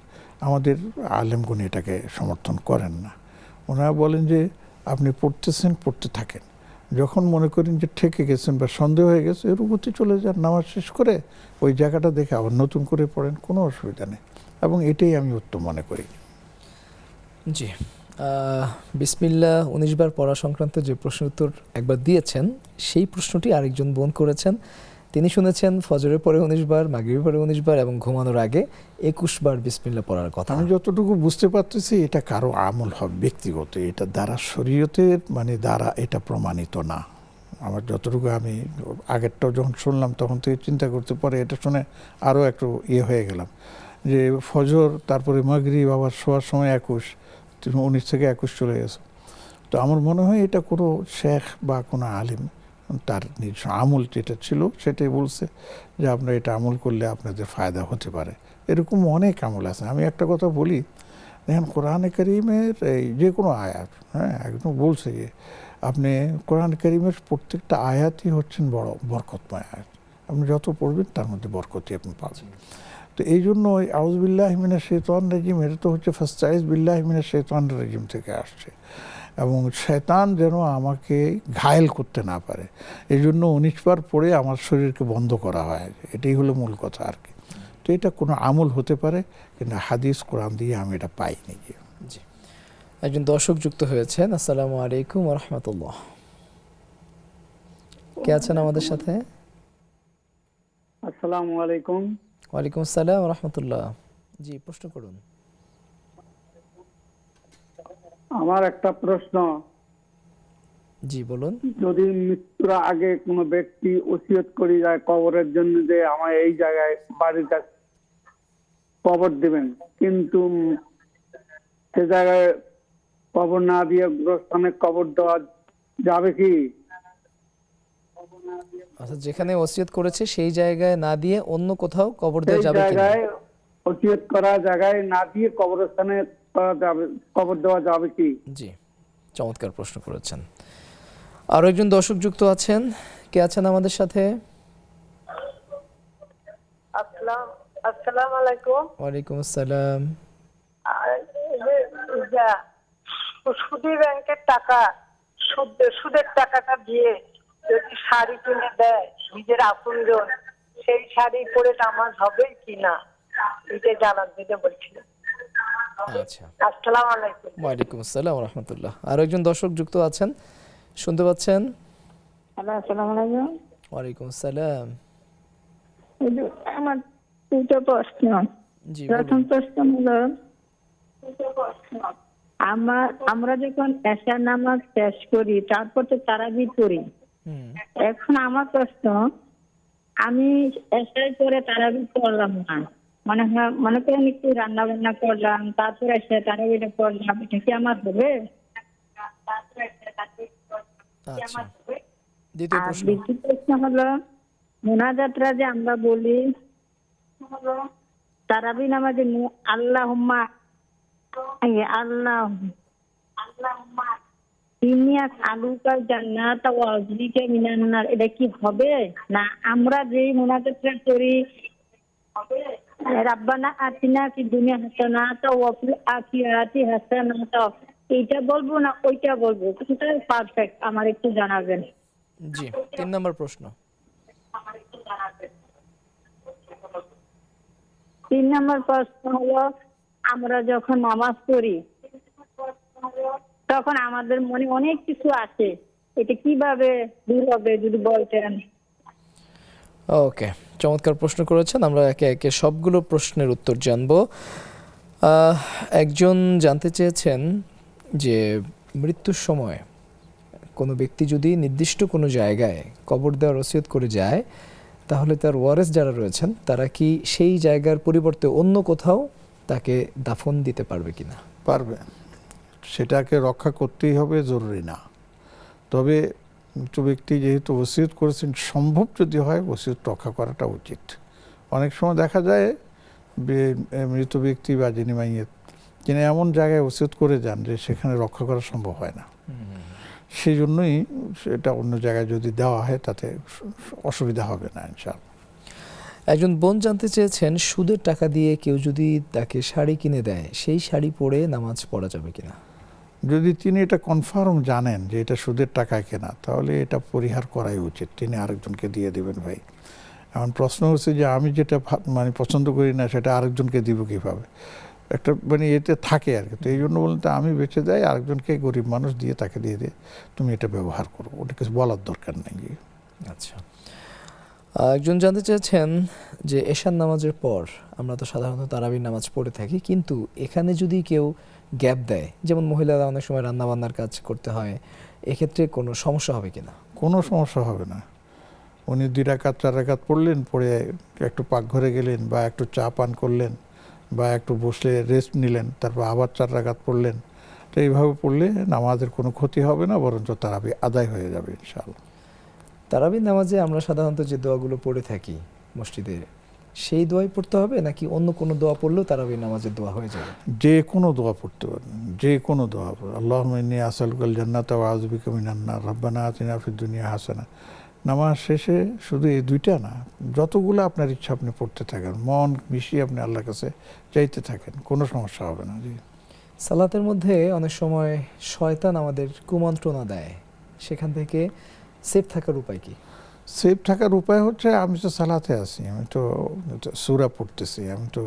আমাদের আলেমগণ এটাকে সমর্থন করেন না। ওনারা বলেন যে আপনি পড়তেছেন, পড়তে থাকেন, যখন মনে করেন যে ঠেকে গেছেন বা সন্দেহ হয়ে গেছে এর উপরতে চলে যান, নামাজ শেষ করে ওই জায়গাটা দেখে আবার নতুন করে পড়েন, কোনো অসুবিধা নেই। এবং এটাই আমি উত্তম মনে করি। জি, বিসমিল্লাহ 19 বার পড়া সংক্রান্ত যে প্রশ্ন উত্তর একবার দিয়েছেন, সেই প্রশ্নটি আরেকজন বোন করেছেন। তিনি শুনেছেন ফজরের পরে 19 বার, মাগরিবের পরে 19 বার এবং ঘুমানোর আগে 21 বার বিসমিল্লাহ পড়ার কথা। আমি যতটুকু বুঝতে পারতেছি এটা কারো আমল হবে ব্যক্তিগত, এটা দ্বারা শরীয়তের মানে দ্বারা এটা প্রমাণিত না। আমার যতটুকু আমি আগেরটাও যখন শুনলাম তখন থেকে চিন্তা করতে পরে এটা শুনে আরও একটু হয়ে গেলাম যে ফজর তারপরে মাগরিব আবার শোয়ার সময় 19 থেকে 21 চলে গেছে। তো আমার মনে হয় এটা কোনো শেখ বা কোনো আলিম তার নিজস্ব আমল যেটা ছিল সেটাই বলছে যে আপনারা এটা আমল করলে আপনাদের ফায়দা হতে পারে। এরকম অনেক আমল আছে। আমি একটা কথা বলি, দেখেন কোরআনে কারীমের এই যে কোনো আয়াত, হ্যাঁ একদম বলছে যে আপনি কোরআন কারীমের প্রত্যেকটা আয়াতই হচ্ছেন বড় বরকতময় আয়াত। আপনি যত পড়বেন তার মধ্যে বরকতই আপনি পাবেন। তো এই জন্য ওই আউযু বিল্লাহি মিনাশ শাইতানির রাজিম এটা তো হচ্ছে ফাস্তাইজ বিল্লাহি মিনাশ শাইতানির রাজিম থেকে আসছে, এবং শয়তান যেন আমাকে ঘায়েল করতে না পারে এই জন্য 19 বার পড়ে আমার শরীরকে বন্ধ করা হয়। এটাই হলো মূল কথা আর কি। তো এটা কোনো আমল হতে পারে, কিন্তু হাদিস কোরআন দিয়ে আমি এটা পাইনি। জি, একজন দর্শক যুক্ত হয়েছেন। আসসালামু আলাইকুম ওয়া রাহমাতুল্লাহ। কে আছেন আমাদের সাথে? আসসালামু আলাইকুম। ওয়ালাইকুম আসসালাম ওয়া রাহমাতুল্লাহ। জি, প্রশ্ন করুন। আমার একটা প্রশ্ন, জি বলুন। যদি মৃত্যুর আগে কোনো ব্যক্তি ওসিয়ত করে যায় কবরের জন্য যে আমার এই জায়গায় বাড়ির কাছে কবর দিবেন, কিন্তু সে জায়গায় কবর না দিয়ে গোরস্থানে কবর দেওয়া যাবে কি? আচ্ছা, যেখানে ওসিয়ত করেছে সেই জায়গায় না দিয়ে অন্য কোথাও কবর দেওয়া সেই যাবে কিনা? জায়গায় ওসিয়ত করা জায়গায় না দিয়ে কবরস্থানে কবর দেওয়া যাবে কি? জি, চমৎকার প্রশ্ন করেছেন। আরো একজন দর্শক যুক্ত আছেন। কে আছেন আমাদের সাথে? আসসালামু আলাইকুম। ওয়ালাইকুম আসসালাম। সুদী ব্যাংকের টাকা সুদের টাকাটা দিয়ে যদি শাড়ি কিনে দেয় নিজের আপনজন, সেই শাড়ি পরে নামাজ হবে কিনা এটা জানার জন্য বলছিলাম। আচ্ছা, আসসালামু আলাইকুম। ওয়ালাইকুম আসসালাম ওয়া রাহমাতুল্লাহ। আরো একজন দর্শক যুক্ত আছেন, শুনতে পাচ্ছেন? হ্যালো, আসসালামু আলাইকুম। ওয়ালাইকুম আসসালাম। আমার দুটো প্রশ্ন। জি প্রথম বলুন। প্রশ্ন হলো, আমরা যখন এশার নামাজ শেষ করি তারপর তো তারাবি করি। এখন আমার প্রশ্ন, আমি এশার পরে তারাবি করলাম না, মনে করেন একটু রান্না বান্না করলাম, তারপর এসে তারাবিটা করলাম, এটা কি আমার হবে? আচ্ছা, দ্বিতীয় আর প্রশ্ন। দ্বিতীয় প্রশ্ন হলো, মুনাজাতরা যে আমরা বলি তারাবি নামাজে আল্লাহুম্মা ইন্নিয়াস আলুকা জান্নাত ওয়া আযরিকা মিনান নার, এটা কি হবে? না আমরা যে মুনাজাতটা করি রাব্বানা আতিনা ফিদ দুনিয়া হাসানাত ওয়া ফিল আখিরাতি হাসানাত, এইটা বলবো না ওইটা বলবো? কোনটা পারফেক্ট আমার একটু জানাবেন। জি, 3 নম্বর প্রশ্ন। 3 নম্বর প্রশ্ন হলো, আমরা যখন নামাজ পড়ি তখন আমাদের মনে অনেক কিছু আসে, এটা কিভাবে দূর হবে যদি বলতেন। ওকে, চমৎকার প্রশ্ন করেছেন। আমরা একে একে সবগুলো প্রশ্নের উত্তর জানব। একজন জানতে চেয়েছেন যে মৃত্যুর সময় কোনো ব্যক্তি যদি নির্দিষ্ট কোনো জায়গায় কবর দেওয়ার ওসিয়ত করে যায়, তাহলে তার ওয়ারিস যারা রয়েছেন তারা কি সেই জায়গার পরিবর্তে অন্য কোথাও তাকে দাফন দিতে পারবে কিনা? পারবে, সেটাকে রক্ষা করতেই হবে, জরুরি না। তবে মৃত ব্যক্তি যেহেতু ওসিয়ত করেছেন, সম্ভব যদি হয় ওসিয়ত রক্ষা করাটা উচিত। অনেক সময় দেখা যায় মৃত ব্যক্তি বা যিনি মাইয়েত তিনি এমন জায়গায় ওসিয়ত করে যান যে সেখানে রক্ষা করা সম্ভব হয় না। সেই জন্যই সেটা অন্য জায়গায় যদি দেওয়া হয় তাতে অসুবিধা হবে না ইনশাআল্লাহ। একজন বোন জানতে চেয়েছেন, সুদের টাকা দিয়ে কেউ যদি তাকে শাড়ি কিনে দেয়, সেই শাড়ি পরে নামাজ পড়া যাবে কিনা? যদি তিনি এটা কনফার্ম জানেন যে এটা সুদের টাকায় কেনা, তাহলে এটা পরিহার করাই উচিত, তিনি আরেকজনকে দিয়ে দেবেন ভাই। এখন প্রশ্ন হচ্ছে যে আমি যেটা মানে পছন্দ করি না সেটা আরেকজনকে দিব কিভাবে, একটা মানে এতে থাকে আর কি। তো এই জন্য বলতে আমি বেঁচে যাই, আরেকজনকে গরিব মানুষ দিয়ে তাকে দিয়ে দিয়ে তুমি এটা ব্যবহার করো, ওটা কিছু বলার দরকার নেই। আচ্ছা, একজন জানতে চাচ্ছেন যে এশার নামাজের পর আমরা তো সাধারণত তারাবির নামাজ পড়ে থাকি, কিন্তু এখানে যদি কেউ গ্যাপ দেয়, যেমন মহিলারা অনেক সময় রান্নাবান্নার কাজ করতে হয়, এক্ষেত্রে কোনো সমস্যা হবে কিনা? কোনো সমস্যা হবে না। উনি 2 রাকাত 4 রাকাত পড়লেন, পড়ে একটু পাকঘরে গেলেন বা একটু চা পান করলেন বা একটু বসলে রেস্ট নিলেন, তারপর আবার 4 রাকাত পড়লেন। তো এইভাবে পড়লে নামাজের কোনো ক্ষতি হবে না, বরঞ্চ তারাবি আদায় হয়ে যাবে ইনশাআল্লাহ। তারাবির নামাজে আমরা সাধারণত যে দোয়াগুলো পড়ে থাকি মসজিদে, সেই দোয়াই পড়তে হবে নাকি অন্য কোনো দোয়া পড়লেও তারাবির নামাজের দোয়া হয়ে যাবে? যে কোনো দোয়া পড়তে পারেন, যে কোনো দোয়া। আল্লাহুম্মা ইন্নী আসআলুকাল জান্নাতা ওয়া আউযু বিকা মিনান নার, রব্বানা আতিনা ফিদ দুনিয়া হাসানা। নামাজ শেষে শুধু এই 2টা না, যতগুলো আপনার ইচ্ছা আপনি পড়তে থাকেন, মন মিশিয়ে আপনি আল্লাহর কাছে চাইতে থাকেন, কোনো সমস্যা হবে না। জি, সালাতের মধ্যে অনেক সময় শয়তান আমাদের কুমন্ত্রণা দেয়, সেখান থেকে সেফ থাকার উপায় কি? সেফ থাকার উপায় হচ্ছে, আমি তো সালাতে আছি, আমি তো সূরা পড়তেছি, আমি তো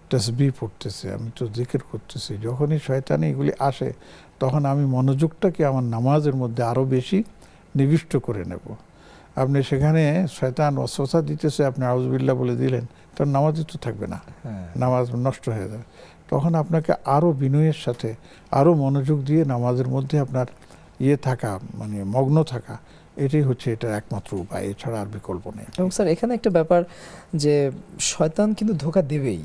তাসবিহ পড়তেছি, আমি তো জিকির করতেছি। যখনই শয়তানি এগুলি আসে, তখন আমি মনোযোগটাকে আমার নামাজের মধ্যে আরও বেশি নিবিষ্ট করে নেব। আপনি সেখানে শয়তান ওয়াসওয়াসা দিতেছে, আপনি আউযুবিল্লাহ বলে দিলেন, তার নামাজই তো থাকবে না, নামাজ নষ্ট হয়ে যাবে। তখন আপনাকে আরও বিনয়ের সাথে আরও মনোযোগ দিয়ে নামাজের মধ্যে আপনার থাকা, মানে মগ্ন থাকা, এটাই হচ্ছে এটার একমাত্র উপায়, এছাড়া আর বিকল্প নেই। এবং স্যার এখানে একটা ব্যাপার যে শয়তান কিন্তু ধোঁকা দেবেই,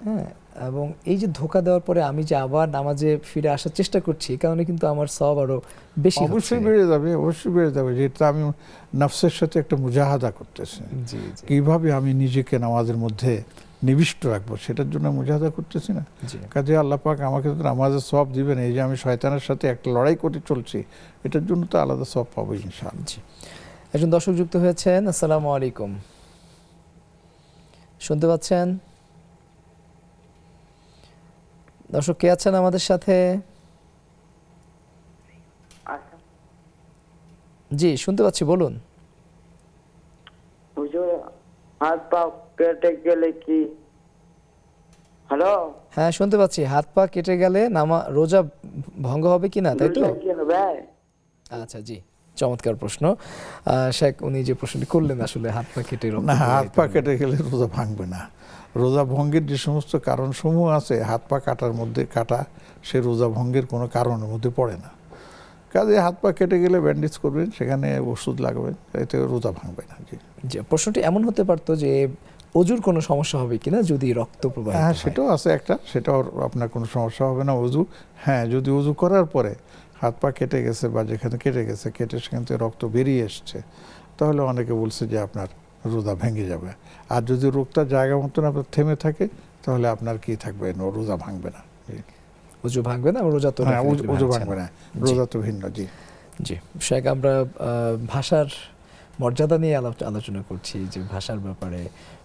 হ্যাঁ, এবং এই যে ধোঁকা দেওয়ার পরে আমি যে আবার নামাজে ফিরে আসার চেষ্টা করছি, এই কারণে কিন্তু আমার সওয়াব আরো বেশি অবশ্যই বেড়ে যাবে, অবশ্যই বেড়ে যাবে। যেটা আমি নফসের সাথে একটা মুজাহাদা করতেছি, কিভাবে আমি নিজেকে নামাজের মধ্যে নিবিষ্ট রাখবো, সেটার জন্য মুজাহাদা করতেছি না। কাজে আল্লাহ পাক আমাকে তো নামাজের সওয়াব দিবেন। এই যে আমি শয়তানের সাথে একটা লড়াই করে চলছি, এটার জন্য তো আলাদা সওয়াব পাবো ইনশাআল্লাহ। একজন দর্শক যুক্ত হয়েছেন, আসসালামু আলাইকুম, শুনতে পাচ্ছেন? দর্শক কে আছেন আমাদের সাথে? জি, শুনতে পাচ্ছি, বলুন। হাত পা কেটে গেলে কি? হ্যালো, হ্যাঁ শুনতে পাচ্ছি। হাত পা কেটে গেলে রোজা ভঙ্গ হবে কিনা, তাই তো? আচ্ছা, জি, চমৎকার প্রশ্ন শেখ। উনি যে প্রশ্নটি করলেন, আসলে হাত পা কেটে, না, হাত পা কেটে গেলে রোজা ভাঙবে না। রোজা ভঙ্গের যে সমস্ত কারণ সমূহ আছে, হাত পা কাটার মধ্যে কাটা সে রোজা ভঙ্গের কোনো কারণের মধ্যে পড়ে না। কাজে হাত পা কেটে গেলে ব্যান্ডেজ করবেন, সেখানে ওষুধ লাগবে, এতে রোজা ভাঙবে না। জি, প্রশ্নটি এমন হতে পারতো যে অজুর কোনো সমস্যা হবে কিনা যদি রক্ত প্রবাহ? হ্যাঁ, সেটাও আছে একটা, সেটাও আপনার কোনো সমস্যা হবে না। অজু, হ্যাঁ, যদি অজু করার পরে হাত পা কেটে গেছে বা যেখানে কেটে গেছে, কেটে সেখান থেকে রক্ত বেরিয়ে এসছে, তাহলে অনেকে বলছে যে আপনার রোজা ভেঙে যাবে। আর যদি রোগটা জায়গা মতন আপনার থেমে থাকে, তাহলে আপনার কি থাকবে, রোজা ভাঙবে না। অজু ভাঙবে না, রোজা তো অজু ভাঙবে না, রোজা তো ভিন্ন। জি জি, শেখ, আমরা ভাষার মর্যাদা নিয়ে আলোচনা করছি, যে ভাষার ব্যাপারে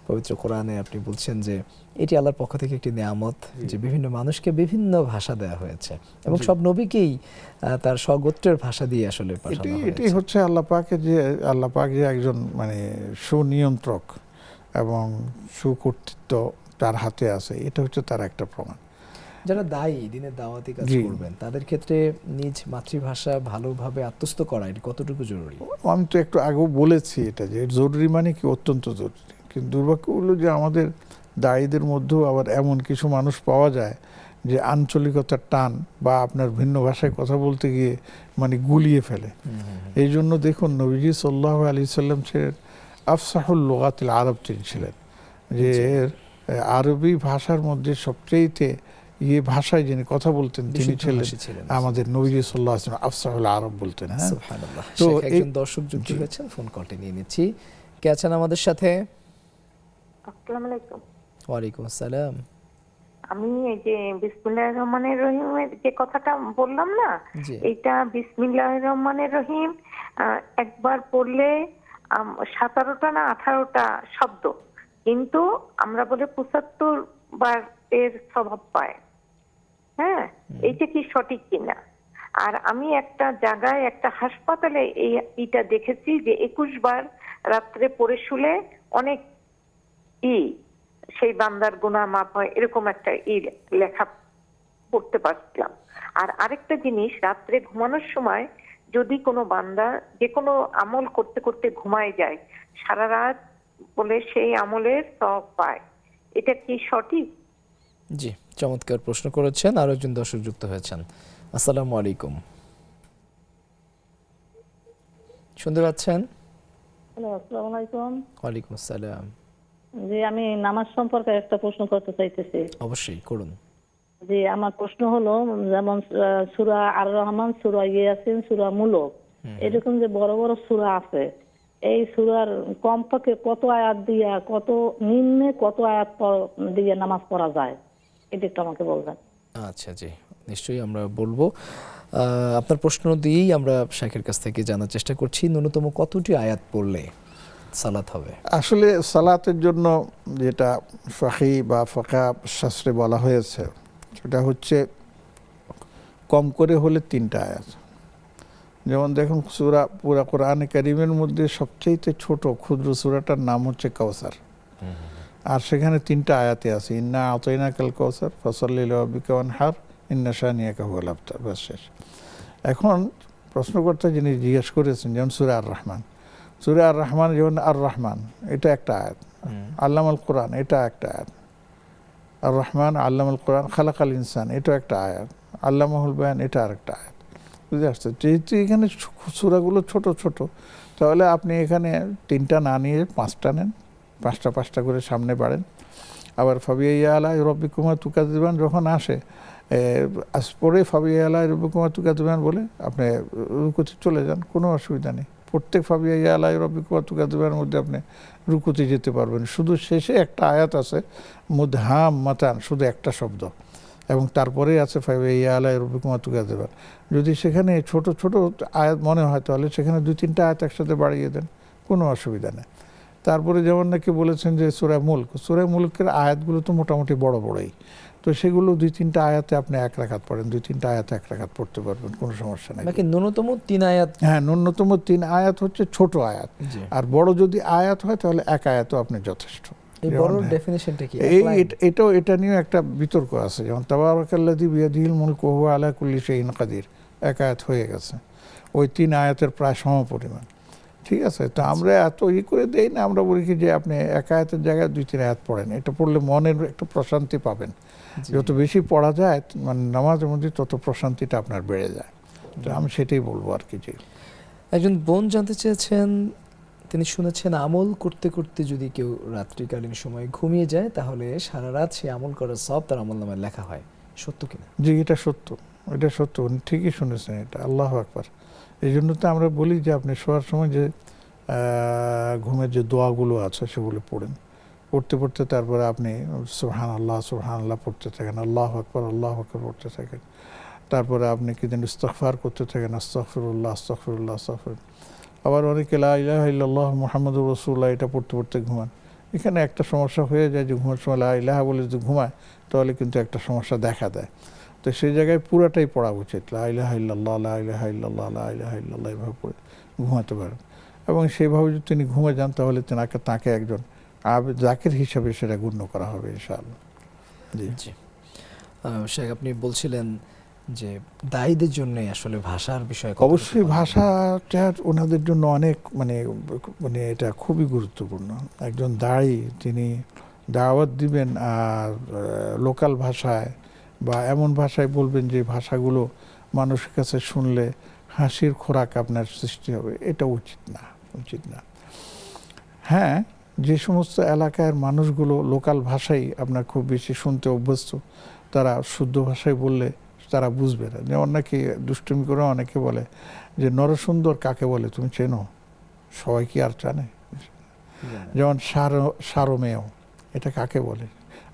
পবিত্র কোরআনে আপনি বলছেন যে এটি আল্লাহর পক্ষ থেকে একটি নিয়ামত, যে বিভিন্ন মানুষকে বিভিন্ন ভাষা দেওয়া হয়েছে এবং সব নবীকেই তার স্বগোত্রের ভাষা দিয়ে আসলে পাঠানো হয়েছে। এটি হচ্ছে আল্লাহ পাক যে একজন মানে সুনিয়ন্ত্রক এবং সুকর্তৃত্ব তার হাতে আছে, এটা হচ্ছে তার একটা প্রমাণ। যারা দায়ী, দিনের দাওয়াতি কাজ করবেন, তাদের ক্ষেত্রে নিজ মাতৃভাষা ভালোভাবে আত্মস্থ করা এটি কতটুকু জরুরি? আমি তো একটু আগেও বলেছি এটা, যে জরুরি মানে কি, অত্যন্ত জরুরি। কিন্তু দুর্ভাগ্য হলো যে আমাদের দায়ীদের মধ্যেও আবার এমন কিছু মানুষ পাওয়া যায় যে আঞ্চলিকতার টান বা আপনার ভিন্ন ভাষায় কথা বলতে গিয়ে মানে গুলিয়ে ফেলে। এই জন্য দেখুন, নবীজি সাল্লাল্লাহু আলাইহি সাল্লাম ছিলেন আফসাহুল লুগাতিল আরব, তিনি ছিলেন যে আরবি ভাষার মধ্যে সবচেয়ে ভাষায় যিনি কথা বলতেন, তিনি ছিলেন আমাদের নবীজি সাল্লাল্লাহু আলাইহি ওয়াসাল্লাম, আফসাহুল আরব বলতেন। হ্যাঁ, সুবহানাল্লাহ। তো একজন দর্শক যুক্ত হয়েছেন, ফোন কলটি নিয়ে নিচ্ছি। কে আছেন আমাদের সাথে? আসসালামু আলাইকুম। ওয়ালাইকুম আসসালাম। আমি এই যে বিসমিল্লাহির রহমানির রহিমের যে কথাটা বললাম না, জি। এটা বিসমিল্লাহির রহমানির রহিম একবার পড়লে 17টা না 18টা শব্দ, কিন্তু আমরা বলে 75 বার এর স্বভাব পায়। হ্যাঁ, এইটা কি সঠিক কিনা? আর আমি একটা জায়গায় একটা হাসপাতালে এইটা দেখেছি যে 21 বার রাত্রে পড়ে শুলে অনেক সেই বান্দার গুনাহ মাফ হয়, এরকম একটা লেখা পড়তে পারছিলাম। আর আরেকটা জিনিস, রাত্রে ঘুমানোর সময় যদি কোনো বান্দা যে কোনো আমল করতে করতে ঘুমায় যায়, সারা রাত বলে সেই আমলের সওয়াব পায়, এটা কি সঠিক? জি, চমৎকার প্রশ্ন করেছেন। আরো একজন দর্শক যুক্ত হয়েছেন। আসসালামু আলাইকুম, শুনতে পাচ্ছেন? হ্যালো, আসসালামু আলাইকুম। ওয়ালাইকুম আসসালাম। জি, আমি নামাজ সম্পর্কে একটা প্রশ্ন করতে চাইতেছি। অবশ্যই করুন। জি, আমার প্রশ্ন হলো, যেমন সূরা আর রহমান, সূরা ইয়াসিন, সূরা মুলক, এরকম যে বড় বড় সূরা আছে, এই সূরার কমপক্ষে কত আয়াত দিয়া, কত নিম্নে কত আয়াত দিয়ে নামাজ পড়া যায়, এটা একটু আমাকে বলবেন। আচ্ছা, জি, নিশ্চয়ই আমরা বলবো। আপনার প্রশ্ন দিয়েই আমরা শাইখের কাছ থেকে জানার চেষ্টা করছি, ন্যূনতম কতটি আয়াত পড়লে সালাত হবে? আসলে সালাতের জন্য যেটা ফাকি বা ফাকা শাস্ত্রে বলা হয়েছে সেটা হচ্ছে কম করে হলে 3টা আয়াত। যেমন দেখুন, সূরা পুরা কোরআনে কারীমের মধ্যে সবচেয়ে ছোট ক্ষুদ্র সূরাটার নাম হচ্ছে কাউসার, আর সেখানে 3টা আয়াতে আছে, ইন্না আতাইনাকাল কাউসার ফাসাল্লি লিরাব্বিকা ওয়ানহার ইন্না শানিয়াকা হুয়াল আবতার, বাস শেষ। এখন প্রশ্নকর্তা যিনি জিজ্ঞেস করেছেন, যেমন সূরা আর রহমান, সূরা আর রহমান, যেমন আর রহমান এটা একটা আয়াত, আল্লামাল কোরআন এটা একটা আয়াত, আর রহমান আল্লামাল কোরআন খালাকাল ইনসান এটা একটা আয়াত, আল্লামাহুল বায়ান এটা আরেকটা আয়াত। বুঝতে আসছে? যেহেতু এখানে সূরাগুলো ছোট ছোট, তাহলে আপনি এখানে 3টা না নিয়ে 5টা নেন, 5টা করে সামনে বাড়েন। আবার ফাবিআইয়া আলা রাব্বিকুমা তুকাযিবান যখন আসে, পরে ফাবিআইয়া আলা রাব্বিকুমা তুকাযিবান বলে আপনি রুকুতে চলে যান, কোনো অসুবিধা নেই। প্রত্যেক ফাবিআইয়া আলা রাব্বিকুমা তুকাযিবানের মধ্যে আপনি রুকুতে যেতে পারবেন। শুধু শেষে একটা আয়াত আছে মুদহাম্মাতান, শুধু একটা শব্দ, এবং তারপরে আছে ফাবিআইয়া আলা রাব্বিকুমা তুকাযিবান। যদি সেখানে ছোট ছোট আয়াত মনে হয় তাহলে সেখানে 2-3টা আয়াত একসাথে বাড়িয়ে দেন, কোনো অসুবিধা নেই। তারপরে যেমন নাকি বলেছেন যে সূরা মুলক, সূরা মুলকের আয়াতগুলো তো মোটামুটি বড় বড়ই, তো সেগুলো 2-3টা আয়াতে আপনি 1 রাকাত পড়েন, 2-3টা আয়াতে 1 রাকাত পড়তে পারবেন, কোনো সমস্যা নেই। নাকি ন্যূনতম 3 আয়াত? হ্যাঁ, ন্যূনতম 3 আয়াত হচ্ছে ছোট আয়াত, আর বড় যদি আয়াত হয় তাহলে 1 আয়াতও আপনি যথেষ্ট। এই বড় ডেফিনিশনটা কি? এটা নিয়ে একটা বিতর্ক আছে। যেমন তাবারাকাল্লাযী বিয়াদিহিল মুলকু ওয়া হুয়া আলা কুল্লি শাইইন কাদির, 1 আয়াত হয়ে গেছে, ওই 3 আয়াতের প্রায় সমপরিমাণ। ঠিক আছে, তো আমরা এত করে দেই না, আমরা বলি কি যে আপনি 1 আয়াতের জায়গায় 2-3 আয়াত পড়েন, এটা পড়লে মনের একটা প্রশান্তি পাবেন। যত বেশি পড়া যায় মানে নামাজের মধ্যে তত প্রশান্তিটা আপনার বেড়ে যায়। তো আমি সেটাই বলবো আর কি। যে একজন বোন জানতে চেয়েছেন, তিনি শুনেছেন আমল করতে করতে যদি কেউ রাত্রিকালীন সময় ঘুমিয়ে যায় তাহলে সারা রাত সে আমল করার সব তার আমলনামায় লেখা হয়, সত্য কিনা? জি, এটা সত্য, এটা সত্য, ঠিকই শুনেছেন এটা। আল্লাহু আকবার। এই জন্য তো আমরা বলি যে আপনি শোয়ার সময় যে ঘুমের যে দোয়াগুলো আছে সেগুলো পড়েন, পড়তে পড়তে তারপরে আপনি সুবহানাল্লাহ সুবহানাল্লাহ পড়তে থাকেন, আল্লাহু আকবার আল্লাহু আকবার পড়তে থাকেন। তারপরে আপনি কি যেন ইস্তিগফার করতে থাকেন, আস্তাগফিরুল্লাহ আস্তাগফিরুল্লাহ আস্তাগফিরুল্লাহ। আবার অনেকে লা ইলাহা ইল্লাল্লাহ মুহাম্মাদুর রাসূলুল্লাহ এটা পড়তে পড়তে ঘুমান। এখানে একটা সমস্যা হয়ে যায় যে ঘুমের সময় লা ইলাহা বলে যদি ঘুমায় তাহলে কিন্তু একটা সমস্যা দেখা দেয়। তো সেই জায়গায় পুরাটাই পড়া উচিত, লা ইলাহা ইল্লাল্লাহ লা ইলাহা ইল্লাল্লাহ লা ইলাহা ইল্লাল্লাহ, এভাবে পড়ে ঘুমাতে পারেন। এবং সেইভাবে যদি তিনি ঘুমে যান তাহলে তাকে একজন জাকির হিসাবে সেটা গণ্য করা হবে ইনশাআল্লাহ। জি জি, শেখ আপনি বলছিলেন যে দায়ীদের জন্য আসলে ভাষার বিষয়, অবশ্যই ভাষাটা ওনাদের জন্য অনেক মানে এটা খুবই গুরুত্বপূর্ণ। একজন দায়ী তিনি দাওয়াত দিবেন আর লোকাল ভাষায় বা এমন ভাষায় বলবেন যে ভাষাগুলো মানুষের কাছে শুনলে হাসির খোরাক আপনার সৃষ্টি হবে, এটা উচিত না। হ্যাঁ, যে সমস্ত এলাকার মানুষগুলো লোকাল ভাষাই আপনার খুব বেশি শুনতে অভ্যস্ত, তারা শুদ্ধ ভাষায় বললে তারা বুঝবে না। যেমন নাকি দুষ্টুমি করে অনেকে বলে যে কাকে বলে তুমি চেনো? সবাই কি আর জানে? যেমন সারমেয়, এটা কাকে বলে?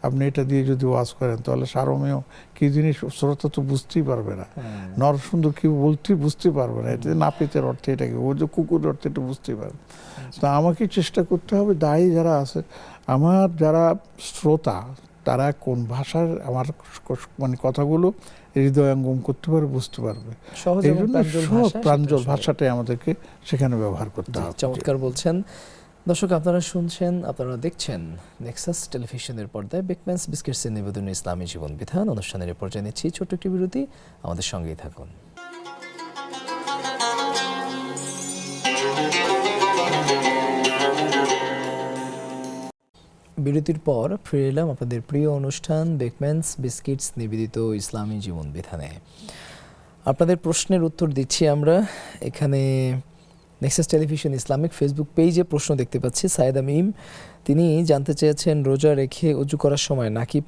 আপনি এটা দিয়ে যদি ওয়াজ করেন তাহলে সারমেয় কি জিনিস শ্রোতা তো বুঝতেই পারবে না, নরসুন্দর কি বুঝতে পারবে না, এটা নাপিতের অর্থে এটাকে, ও যে কুকুরের অর্থে এটা বুঝতেই পারবে। তো আমাকে চেষ্টা করতে হবে দায়ী যারা আছে, আমার যারা শ্রোতা, তারা কোন ভাষার আমার মানে কথাগুলো হৃদয়ঙ্গম করতে পারবে, বুঝতে পারবে। এই জন্য সব প্রাঞ্জল ভাষাটাই আমাদেরকে সেখানে ব্যবহার করতে হবে। চমৎকার বলছেন। দর্শক, আপনারা শুনছেন, আপনারা দেখছেন নেক্সাস টেলিভিশনের পর্দায় বেকম্যানস বিস্কিটসের নিবেদন ইসলামী জীবন বিধান অনুষ্ঠানের পর্যায়ে নিচ্ছি ছোট্ট একটি বিরতি, আমাদের সঙ্গেই থাকুন। বিরতির পর ফিরে এলাম আপনাদের প্রিয় অনুষ্ঠান বেকম্যানস বিস্কিটস নিবেদিত ইসলামী জীবন বিধানে। আপনাদের প্রশ্নের উত্তর দিচ্ছি আমরা। এখানে নেক্সাস টেলিভিশন ইসলামিক ফেসবুক পেজে প্রশ্ন দেখতে পাচ্ছি। সায়েদা মিম, তিনি জানতে চেয়েছেন রোজা রেখে উজু করার সময় নাকি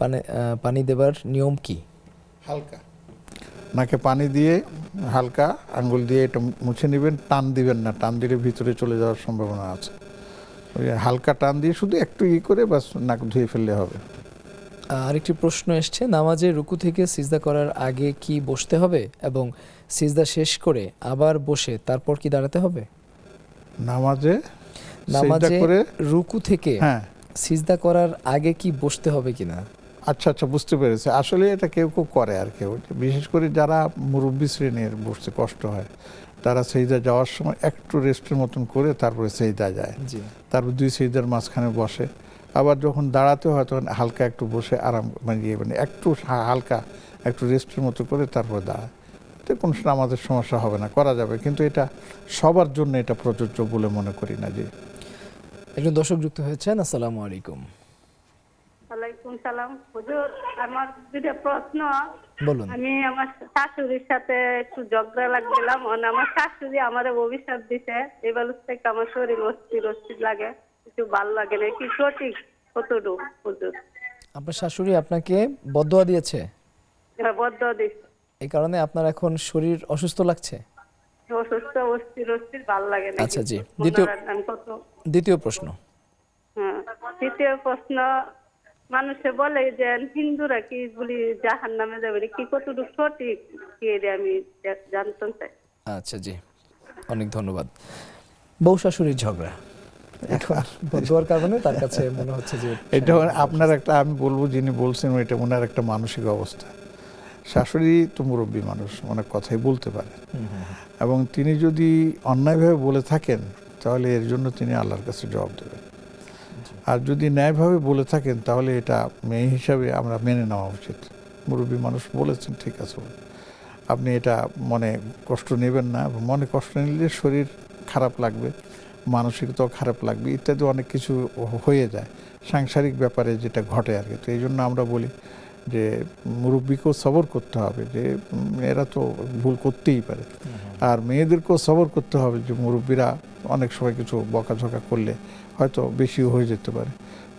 পানি দেবার নিয়ম কি? হালকা নাকে পানি দিয়ে হালকা আঙ্গুল দিয়ে এটা মুছে নেবেন, টান দিবেন না, টান দিলে ভিতরে চলে যাওয়ার সম্ভাবনা আছে। ওই হালকা টান দিয়ে শুধু একটু করে বাস নাক ধুয়ে ফেললে হবে। আরেকটি প্রশ্ন এসছে, নামাজে রুকু থেকে সিজদা করার আগে কি বসতে হবে এবং সিজদা শেষ করে আবার বসে তারপর কি দাঁড়াতে হবে? নামাজে করে রুকু থেকে সিজদা করার আগে কি বসতে হবে কিনা? আচ্ছা আচ্ছা, বুঝতে পেরেছি। আসলে এটা কেউ কেউ করে, আর কেউ, বিশেষ করে যারা মুরব্বী শ্রেণীর বসতে কষ্ট হয়, তারা সেজদা যাওয়ার সময় একটু রেস্টের মতন করে তারপরে সেজদা যায়, তারপর 2 সেজদার মাঝখানে বসে, আবার যখন দাঁড়াতে হয় তখন হালকা একটু বসে আরাম মানে একটু হালকা একটু রেস্টের মতো করে তারপর দাঁড়ায়। তো কোনো আমাদের সমস্যা হবে না, করা যাবে, কিন্তু এটা সবার জন্য এটা প্রযোজ্য বলে মনে করি না। যে একজন দর্শক যুক্ত হয়েছেন, আসসালামু আলাইকুম। ওয়ালাইকুম সালাম। হুজুর, আমার দুটো প্রশ্ন। বলুন। আমি আমার শাশুড়ির সাথে একটু ঝগড়া লাগছিলাম, আমার শাশুড়ি আমার অভিশাপ দিছে, এবার থেকে আমার শরীর অস্থির লাগে, কিছু ভালো লাগে না, কি সঠিক কতটুকু হুজুর? আপনার শাশুড়ি আপনাকে বদদোয়া দিয়েছে? বদদোয়া দিছে, এই কারণে আপনার এখন শরীর অসুস্থ লাগছে? অসুস্থ, অস্থির ভালো লাগে না। আচ্ছা জি, দ্বিতীয় প্রশ্ন। হ্যাঁ, দ্বিতীয় প্রশ্ন, মানুষে বলে যে হিন্দুরা কি বলি জাহান্নামে যাবে, কি কতটুকু সঠিক কি আমি জানতে চাই। আচ্ছা জি, অনেক ধন্যবাদ। বউ শাশুড়ির ঝগড়া বদদোয়ার কারণে তার কাছে মনে হচ্ছে যে এটা আপনার একটা, আমি বলবো যিনি বলছেন এটা ওনার একটা মানসিক অবস্থা। শাশুড়ি তো মুরব্বী মানুষ, অনেক কথাই বলতে পারে, এবং তিনি যদি অন্যায়ভাবে বলে থাকেন তাহলে এর জন্য তিনি আল্লাহর কাছে জবাব দেবেন। আর যদি ন্যায়ভাবে বলে থাকেন তাহলে এটা মেয়ে হিসাবে আমরা মেনে নেওয়া উচিত। মুরব্বী মানুষ বলেছেন, ঠিক আছে, আপনি এটা মনে কষ্ট নেবেন না। মনে কষ্ট নিলে শরীর খারাপ লাগবে, মানসিকতাও খারাপ লাগবে, ইত্যাদি অনেক কিছু হয়ে যায় সাংসারিক ব্যাপারে যেটা ঘটে আর কি। তো এই জন্য আমরা বলি যে মুরব্বীকেও সবর করতে হবে, যে মেয়েরা তো ভুল করতেই পারে, আর মেয়েদেরকেও সবর করতে হবে যে মুরব্বীরা অনেক সময় কিছু বকাঝকা করলে হয়তো বেশিও হয়ে যেতে পারে।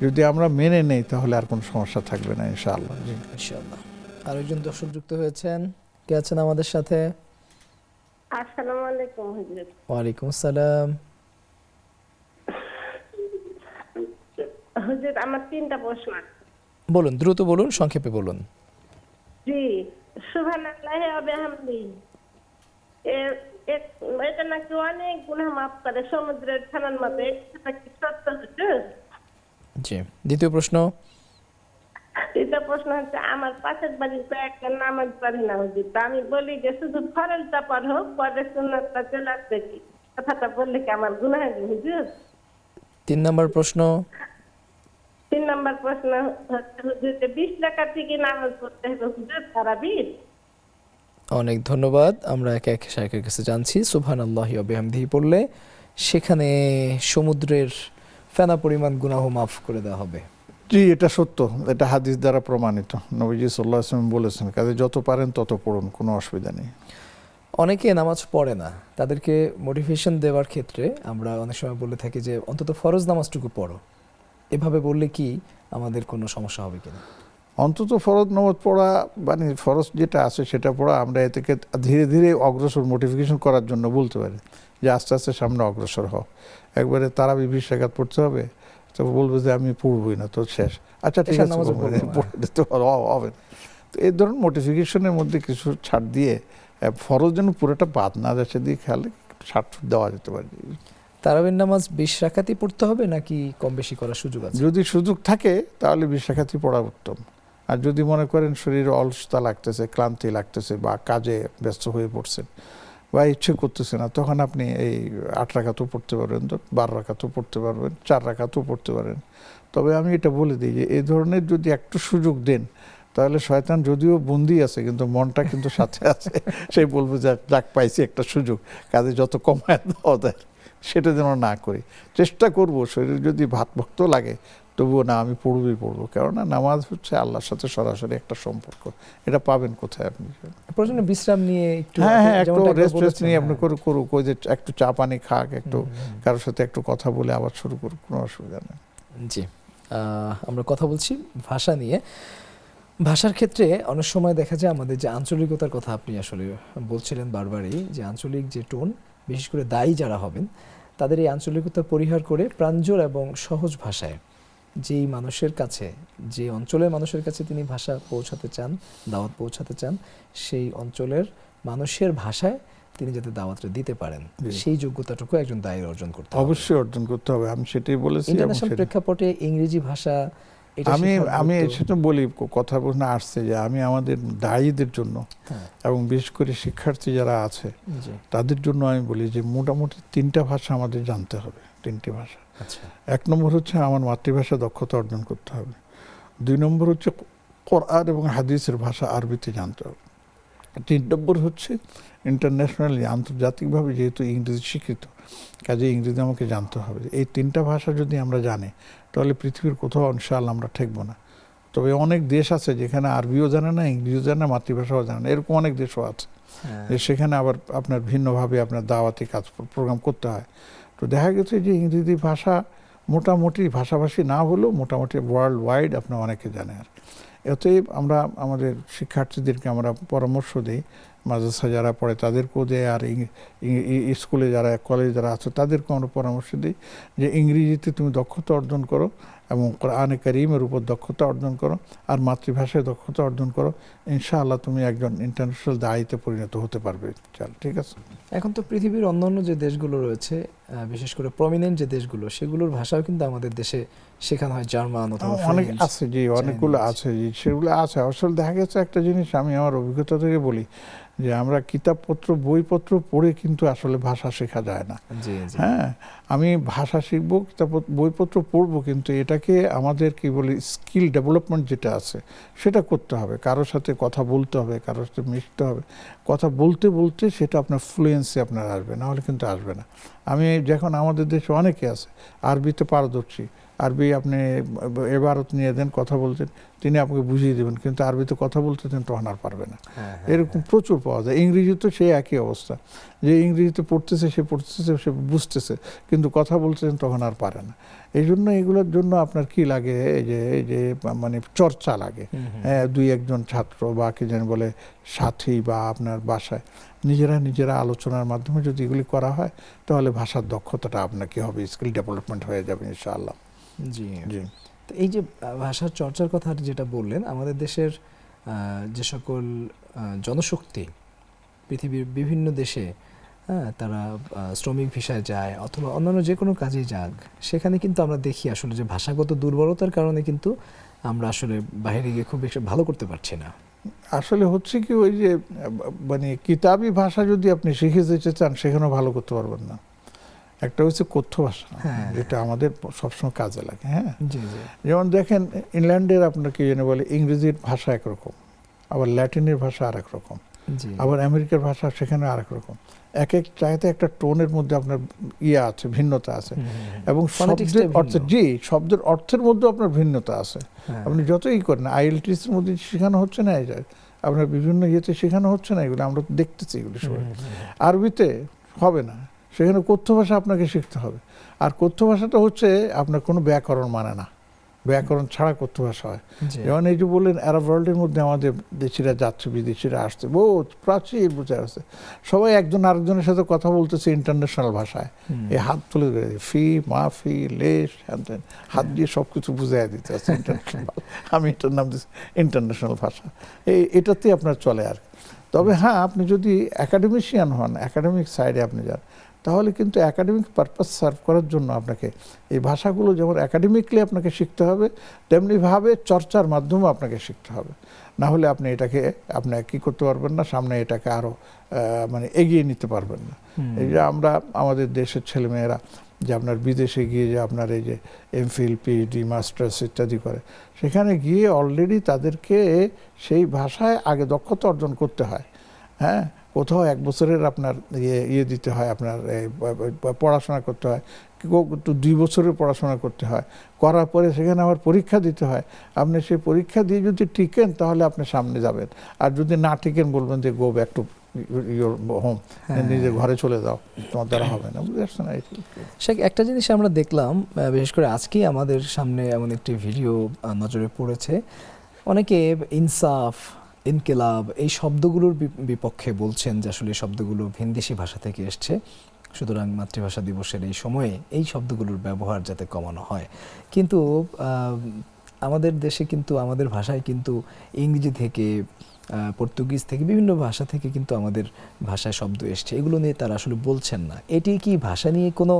যদি আমরা মেনে নেই তাহলে আর কোনো সমস্যা থাকবে না ইনশাআল্লাহ। জি ইনশাআল্লাহ। আরেকজন দর্শক যুক্ত হয়েছেন, কে আছেন আমাদের সাথে? আসসালামু আলাইকুম হুজুর। ওয়ালাইকুম আসসালাম। হুজুর, আমার 3টা প্রশ্ন। বলুন, দ্রুত বলুন, সংক্ষেপে বলুন। জি, সুবহানাল্লাহি ওয়া বিহামদিহি, এটা নাকি অনেক গুনাহ মাফ করে, সমুদ্রের ফেনার মতো, এটা কি সত্য হুজুর? জি। দ্বিতীয় প্রশ্ন। দ্বিতীয় প্রশ্ন হচ্ছে, আমার পাশের বাড়িতে একটা নামাজ পড়ে না হুজুর, তা আমি বলি যে শুধু ফরজটা পড়ো, পরে সুন্নাতটা চলে আসবে, কি কথাটা বললে কি আমার গুনাহ হবে হুজুর? 3 নম্বর প্রশ্ন। 3 নম্বর প্রশ্ন হচ্ছে হুজুর, 20 রাকাত কি নামাজ পড়তে হবে হুজুর তারাবির? অনেক ধন্যবাদ। আমরা একে একে শায়খের কাছে জানছি। সুবহানাল্লাহি ওয়া বিহামদিহি পড়লে সেখানে সমুদ্রের ফেনা পরিমাণ গুনাহ মাফ করে দেওয়া হবে। জি, এটা সত্য, এটা হাদিস দ্বারা প্রমাণিত। নবীজি সাল্লাল্লাহু আলাইহি ওয়াসাল্লাম বলেছেন, কাজে যত পারেন তত পড়ুন, কোনো অসুবিধা নেই। অনেকে নামাজ পড়ে না, তাদেরকে মোটিভেশন দেওয়ার ক্ষেত্রে আমরা অনেক সময় বলে থাকি যে অন্তত ফরজ নামাজটুকু পড়ো। এভাবে বললে কি আমাদের কোনো সমস্যা হবে কিনা? অন্তত ফরজ নামাজ পড়া মানে ফরজ যেটা আছে সেটা পড়া, আমরা এ থেকে ধীরে ধীরে অগ্রসর মোটিফিকেশন করার জন্য বলতে পারি যে আস্তে আস্তে সামনে অগ্রসর হও। একবারে তারাবি 20 রাকাত পড়তে হবে, তো বলবে যে আমি পড়বই না, তো শেষ, আচ্ছা ঠিক এশার আছে নামাজও পড়বো না। পড়ে দিতে হবে। তো এই ধরুন মোটিফিকেশনের মধ্যে কিছু ছাড় দিয়ে ফরজ যেন পুরোটা বাদ না যায় সেদিকে খেয়ালে ছাড় দেওয়া যেতে পারে। তারাবির নামাজ 20 রাকাতই পড়তে হবে নাকি কম বেশি করার সুযোগ আছে? যদি সুযোগ থাকে তাহলে 20 রাকাতই পড়া উত্তম। আর যদি মনে করেন শরীরে অলসতা লাগতেছে, ক্লান্তি লাগতেছে, বা কাজে ব্যস্ত হয়ে পড়ছেন বা ইচ্ছে করতেছে না, তখন আপনি এই 8 রাকাতও পড়তে পারবেন, 12 রাকাতও পড়তে পারবেন, 4 রাকাতও পড়তে পারেন। তবে আমি এটা বলে দিই যে এই ধরনের যদি একটু সুযোগ দেন তাহলে শয়তান যদিও বন্দি আছে কিন্তু মনটা কিন্তু সাথে আছে, সেই বলবো যে যাক পাইছি একটা সুযোগ, কাজে যত কমায় দেওয়া যায় সেটা যেন না করি। চেষ্টা করব শরীর যদি ভক্ত লাগে তবুও না আমি পড়বো, কেননা নামাজ হচ্ছে আল্লাহর সাথে সরাসরি একটা সম্পর্ক। এটা পাবেন কোথায় আপনি? প্রয়োজনে বিশ্রাম নিয়ে একটু, হ্যাঁ একটু যেমনটা একবার রেস্ট বলেছেন, নিয়ে আপনি হ্যাঁ। করুক, ওই যে একটু চা পানি খাক, একটু কারোর সাথে একটু কথা বলে আবার শুরু করুক, কোনো অসুবিধা নেই। জি, আমরা কথা বলছি ভাষা নিয়ে। ভাষার ক্ষেত্রে অনেক সময় দেখা যায় আমাদের যে আঞ্চলিকতার কথা আপনি আসলে বলছিলেন বারবারই, যে আঞ্চলিক যে টোন, বিশেষ করে দায়ী যারা হবেন তাদের এই আঞ্চলিকতা পরিহার করে প্রাঞ্জল এবং সহজ ভাষায় যেই মানুষের কাছে, যে অঞ্চলের মানুষের কাছে তিনি ভাষা পৌঁছাতে চান, দাওয়াত পৌঁছাতে চান, সেই অঞ্চলের মানুষের ভাষায় তিনি যাতে দাওয়াতটা দিতে পারেন, সেই যোগ্যতাটুকু একজন দায়ীর অর্জন করতে হবে। অবশ্যই অর্জন করতে হবে, আমি সেটাই বলেছি। ইন্টারন্যাশনাল প্রেক্ষাপটে ইংরেজি ভাষা আমি সেটা বলি, কথা বলতে আসছে যে আমি আমাদের দায়ীদের জন্য এবং বিশেষ করে শিক্ষার্থী যারা আছে তাদের জন্য আমি বলি যে মোটামুটি 3টা ভাষা আমাদের জানতে হবে, 3টি ভাষা। এক নম্বর হচ্ছে আমার মাতৃভাষা দক্ষতা অর্জন করতে হবে। 2 নম্বর হচ্ছে কোরআন এবং হাদিসের ভাষা আরবিতে জানতে হবে। 3 নম্বর হচ্ছে ইন্টারন্যাশনালি, আন্তর্জাতিকভাবে যেহেতু ইংরেজি স্বীকৃত, কাজে ইংরেজি আমাকে জানতে হবে। এই 3টা ভাষা যদি আমরা জানি তাহলে পৃথিবীর কোথাও ইনশাআল্লাহ আমরা ঠেকবো না। তবে অনেক দেশ আছে যেখানে আরবিও জানে না, ইংরেজিও জানে না, মাতৃভাষাও জানে না, এরকম অনেক দেশও আছে যে সেখানে আবার আপনার ভিন্নভাবে আপনার দাওয়াতি কাজ প্রোগ্রাম করতে হয়। তো দেখা গেছে যে ইংরেজি ভাষা মোটামুটি ভাষাভাষী না হলেও মোটামুটি ওয়ার্ল্ড ওয়াইড আপনার অনেকে জানে। আর এতএব আমরা আমাদের শিক্ষার্থীদেরকে আমরা পরামর্শ দিই, মাদ্রাসা যারা পড়ে তাদেরকেও দেয়, আর স্কুলে যারা, কলেজে যারা আছে তাদেরকেও আমরা পরামর্শ দিই যে ইংরেজিতে তুমি দক্ষতা অর্জন করো এবং কোরআনে কারীমের উপর দক্ষতা অর্জন করো আর মাতৃভাষায় দক্ষতা অর্জন করো, ইনশাআল্লাহ তুমি একজন ইন্টারন্যাশনাল দায়ীতে পরিণত হতে পারবে। ঠিক আছে। এখন তো পৃথিবীর অন্যান্য যে দেশগুলো রয়েছে, বিশেষ করে প্রমিনেন্ট যে দেশগুলো, সেগুলোর ভাষাও কিন্তু আমাদের দেশে শেখানো হয়, জার্মান অথবা অনেক আছে, জি অনেকগুলো আছে, জি সেগুলো আছে। আসলে দেখা গেছে একটা জিনিস আমি আমার অভিজ্ঞতা থেকে বলি যে আমরা কিতাবপত্র বইপত্র পড়ে কিন্তু আসলে ভাষা শেখা যায় না। হ্যাঁ, আমি ভাষা শিখবো, কিতাব বইপত্র পড়বো, কিন্তু এটাকে আমাদের কি বলি স্কিল ডেভেলপমেন্ট যেটা আছে সেটা করতে হবে। কারোর সাথে কথা বলতে হবে, কারোর সাথে মিশতে হবে, কথা বলতে বলতে সেটা আপনার ফ্লুয়েন্সি আপনার আসবে, না হলে কিন্তু আসবে না। আমি যখন আমাদের দেশে অনেকে আছে আরবিতে পারদর্শী, আরবি আপনি এবারত নিয়ে দেন কথা বলতেন, তিনি আপনাকে বুঝিয়ে দেবেন, কিন্তু আরবিতে কথা বলতে দেন তখন আর পারবে না। এরকম প্রচুর পাওয়া যায়। ইংরেজিতে সেই একই অবস্থা, যে ইংরেজিতে পড়তেছে সে বুঝতেছে, কিন্তু কথা বলতেছেন তখন আর পারে না। এই জন্য এগুলোর জন্য আপনার কি লাগে, এই যে মানে চর্চা লাগে। 2-1 ছাত্র বা কি জানি বলে সাথী বা আপনার বাসায় নিজেরা আলোচনার মাধ্যমে যদি এগুলি করা হয় তাহলে ভাষার দক্ষতাটা আপনার কি হবে, স্কিল ডেভেলপমেন্ট হয়ে যাবে ইনশাআল্লাহ। জি জি। তো এই যে ভাষার চর্চার কথা যেটা বললেন, আমাদের দেশের যে সকল জনশক্তি পৃথিবীর বিভিন্ন দেশে, তারা শ্রমিক ভিসায় যায় অথবা অন্যান্য যে কোনো কাজে যাক, সেখানে কিন্তু আমরা দেখি আসলে যে ভাষাগত দুর্বলতার কারণে কিন্তু আমরা আসলে বাইরে গিয়ে খুব বেশি ভালো করতে পারছি না। আসলে হচ্ছে কি, ওই যে মানে কিতাবি ভাষা যদি আপনি শিখে যেতে চান সেখানেও ভালো করতে পারবেন না। একটা হচ্ছে কথ্য ভাষা, যেটা আমাদের সবসময় কাজে লাগে। হ্যাঁ, যেমন দেখেন ইংল্যান্ডের আপনার কি জানি বলে ইংরেজির ভাষা একরকম, আবার ল্যাটিনের ভাষা আরেক রকম, আবার আমেরিকার ভাষা সেখানে আরেক রকম। এক জায়গাতে একটা টোনের মধ্যে আপনার আছে, ভিন্নতা আছে, এবং শব্দের অর্থের মধ্যে আপনার ভিন্নতা আছে। আপনি যতই করেন, IELTS এর মধ্যে শেখানো হচ্ছে না, এই যায় আপনার বিভিন্ন ইয়েতে শেখানো হচ্ছে না, এগুলো আমরা দেখতেছি এগুলো সবাই। আরবিতে হবে না, সেখানে কথ্য ভাষা আপনাকে শিখতে হবে। আর কথ্য ভাষাটা হচ্ছে আপনার কোনো ব্যাকরণ মানে না, ব্যাকরণ ছাড়া কত ভাষা হয়। যেমন এই যে বললেন আরব ওয়ার্ল্ডের মধ্যে আমাদের দেশিরা যাচ্ছে, বিদেশিরা আসছে, বহুত প্রাচীর বুঝে আসছে, সবাই একজন আরেকজনের সাথে কথা বলতেছে ইন্টারন্যাশনাল ভাষায়। এই হাত তুলে ফি মাফি লেশ হ্যান হাত দিয়ে সব কিছু বুঝাই দিতে আছে ইন্টারন্যাশনাল। আমি এটার নাম দিচ্ছি ইন্টারন্যাশনাল ভাষা। এটাতেই আপনার চলে আর। তবে হ্যাঁ, আপনি যদি একাডেমিশিয়ান হন, একাডেমিক সাইডে আপনি যান, তাহলে কিন্তু একাডেমিক পারপাস সার্ভ করার জন্য আপনাকে এই ভাষাগুলো যেমন একাডেমিকলি আপনাকে শিখতে হবে, তেমনিভাবে চর্চার মাধ্যমে আপনাকে শিখতে হবে। না হলে আপনি এটাকে আপনি কী করতে পারবেন না, সামনে এটাকে আরও মানে এগিয়ে নিতে পারবেন না। এই যে আমরা আমাদের দেশের ছেলেমেয়েরা যে আপনার বিদেশে গিয়ে যে আপনার এই যে এমফিল পিএইচডি মাস্টার্স ইত্যাদি করে, সেখানে গিয়ে অলরেডি তাদেরকে সেই ভাষায় আগে দক্ষতা অর্জন করতে হয়। হ্যাঁ, কোথাও 1 বছরের আপনার ইয়ে দিতে হয়, আপনার পড়াশোনা করতে হয়, তো 2 বছরের পড়াশোনা করতে হয়, করার পরে সেখানে আবার পরীক্ষা দিতে হয়। আপনি সেই পরীক্ষা দিয়ে যদি টিকেন তাহলে আপনি সামনে যাবেন, আর যদি না টিকেন বলবেন যে go back to your home, নিজের ঘরে চলে যাও, তোমার দ্বারা হবে না। বুঝতে পারছেন? শেখ, একটা জিনিস আমরা দেখলাম, বিশেষ করে আজকেই আমাদের সামনে এমন একটি ভিডিও নজরে পড়েছে, অনেকে ইনসাফ, ইনকিলাব এই শব্দগুলোর বিপক্ষে বলছেন যে আসলে এই শব্দগুলো ভিনদেশি ভাষা থেকে এসছে, সুতরাং মাতৃভাষা দিবসের এই সময়ে এই শব্দগুলোর ব্যবহার যাতে কমানো হয়। কিন্তু আমাদের দেশে কিন্তু আমাদের ভাষায় কিন্তু ইংরেজি থেকে, পর্তুগিজ থেকে, বিভিন্ন ভাষা থেকে কিন্তু আমাদের ভাষায় শব্দ এসছে, এগুলো নিয়ে তারা আসলে বলছেন না। এটি কি ভাষা নিয়ে কোনো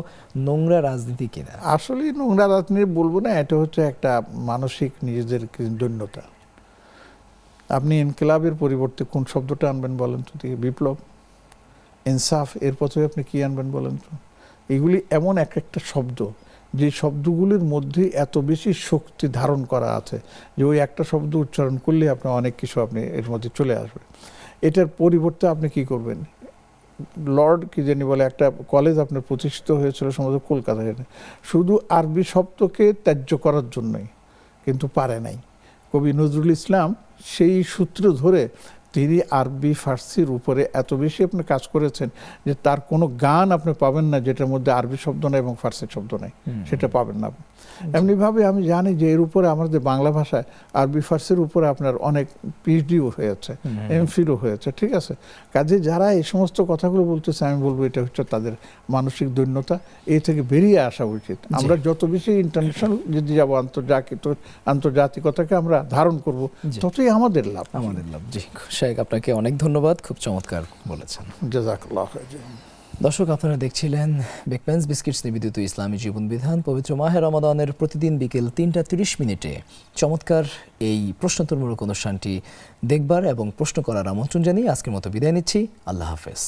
নোংরা রাজনীতি কিনা? আসলে নোংরা রাজনীতি বলবো না, এটা হচ্ছে একটা মানসিক নিজেদের দৈন্যতা। আপনি ইনকিলাবের পরিবর্তে কোন শব্দটা আনবেন বলেন তো? বিপ্লব, ইনসাফ, এর পথে আপনি কি আনবেন বলেন তো? এগুলি এমন একটা শব্দ যে শব্দগুলির মধ্যে এত বেশি শক্তি ধারণ করা আছে যে ওই একটা শব্দ উচ্চারণ করলে আপনার অনেক কিছু আপনি এর মধ্যে চলে আসবে। এটার পরিবর্তে আপনি কি করবেন? লর্ড কি জানি বলে একটা কলেজ আপনার প্রতিষ্ঠিত হয়েছিল সম্ভবত কলকাতায়, শুধু আরবি শব্দকে ত্যায্য করার জন্যই, কিন্তু পারে নাই। কবি নজরুল ইসলাম সেই সূত্র ধরে তিনি আরবি ফার্সির উপরে এত বেশি আপনি কাজ করেছেন যে তার কোনো গান আপনি পাবেন না যেটার মধ্যে আরবি শব্দ নাই এবং ফার্সি শব্দ নাই, সেটা পাবেন না। এমনিভাবে আমি জানি যে এর উপরে আমাদের বাংলা ভাষায় আরবি ফার্সির উপরে আপনার অনেক পিএইচডিও হয়েছে, এমফিলও হয়েছে, ঠিক আছে? কাজে যারা এই সমস্ত কথাগুলো বলতেছে, আমি বলবো এটা হচ্ছে তাদের মানসিক দৈন্যতা, এই থেকে বেরিয়ে আসা উচিত। আমরা যত বেশি ইন্টারন্যাশনাল যদি যাবো, আন্তর্জাতিকতাকে আমরা ধারণ করব, ততই আমাদের লাভ। জি শেখ, আপনাকে অনেক ধন্যবাদ, খুব চমৎকার বলেছেন। জাযাকাল্লাহ। দর্শক, আপনারা দেখছিলেন বেকম্যানস বিস্কিটস নিবেদিত ইসলামী জীবন বিধান। পবিত্র মাহে রমাদানের প্রতিদিন বিকেল 3:30 চমৎকার এই প্রশ্নোত্তরমূলক অনুষ্ঠানটি দেখবার এবং প্রশ্ন করার আমন্ত্রণ জানিয়ে আজকের মতো বিদায় নিচ্ছি। আল্লাহ হাফেজ।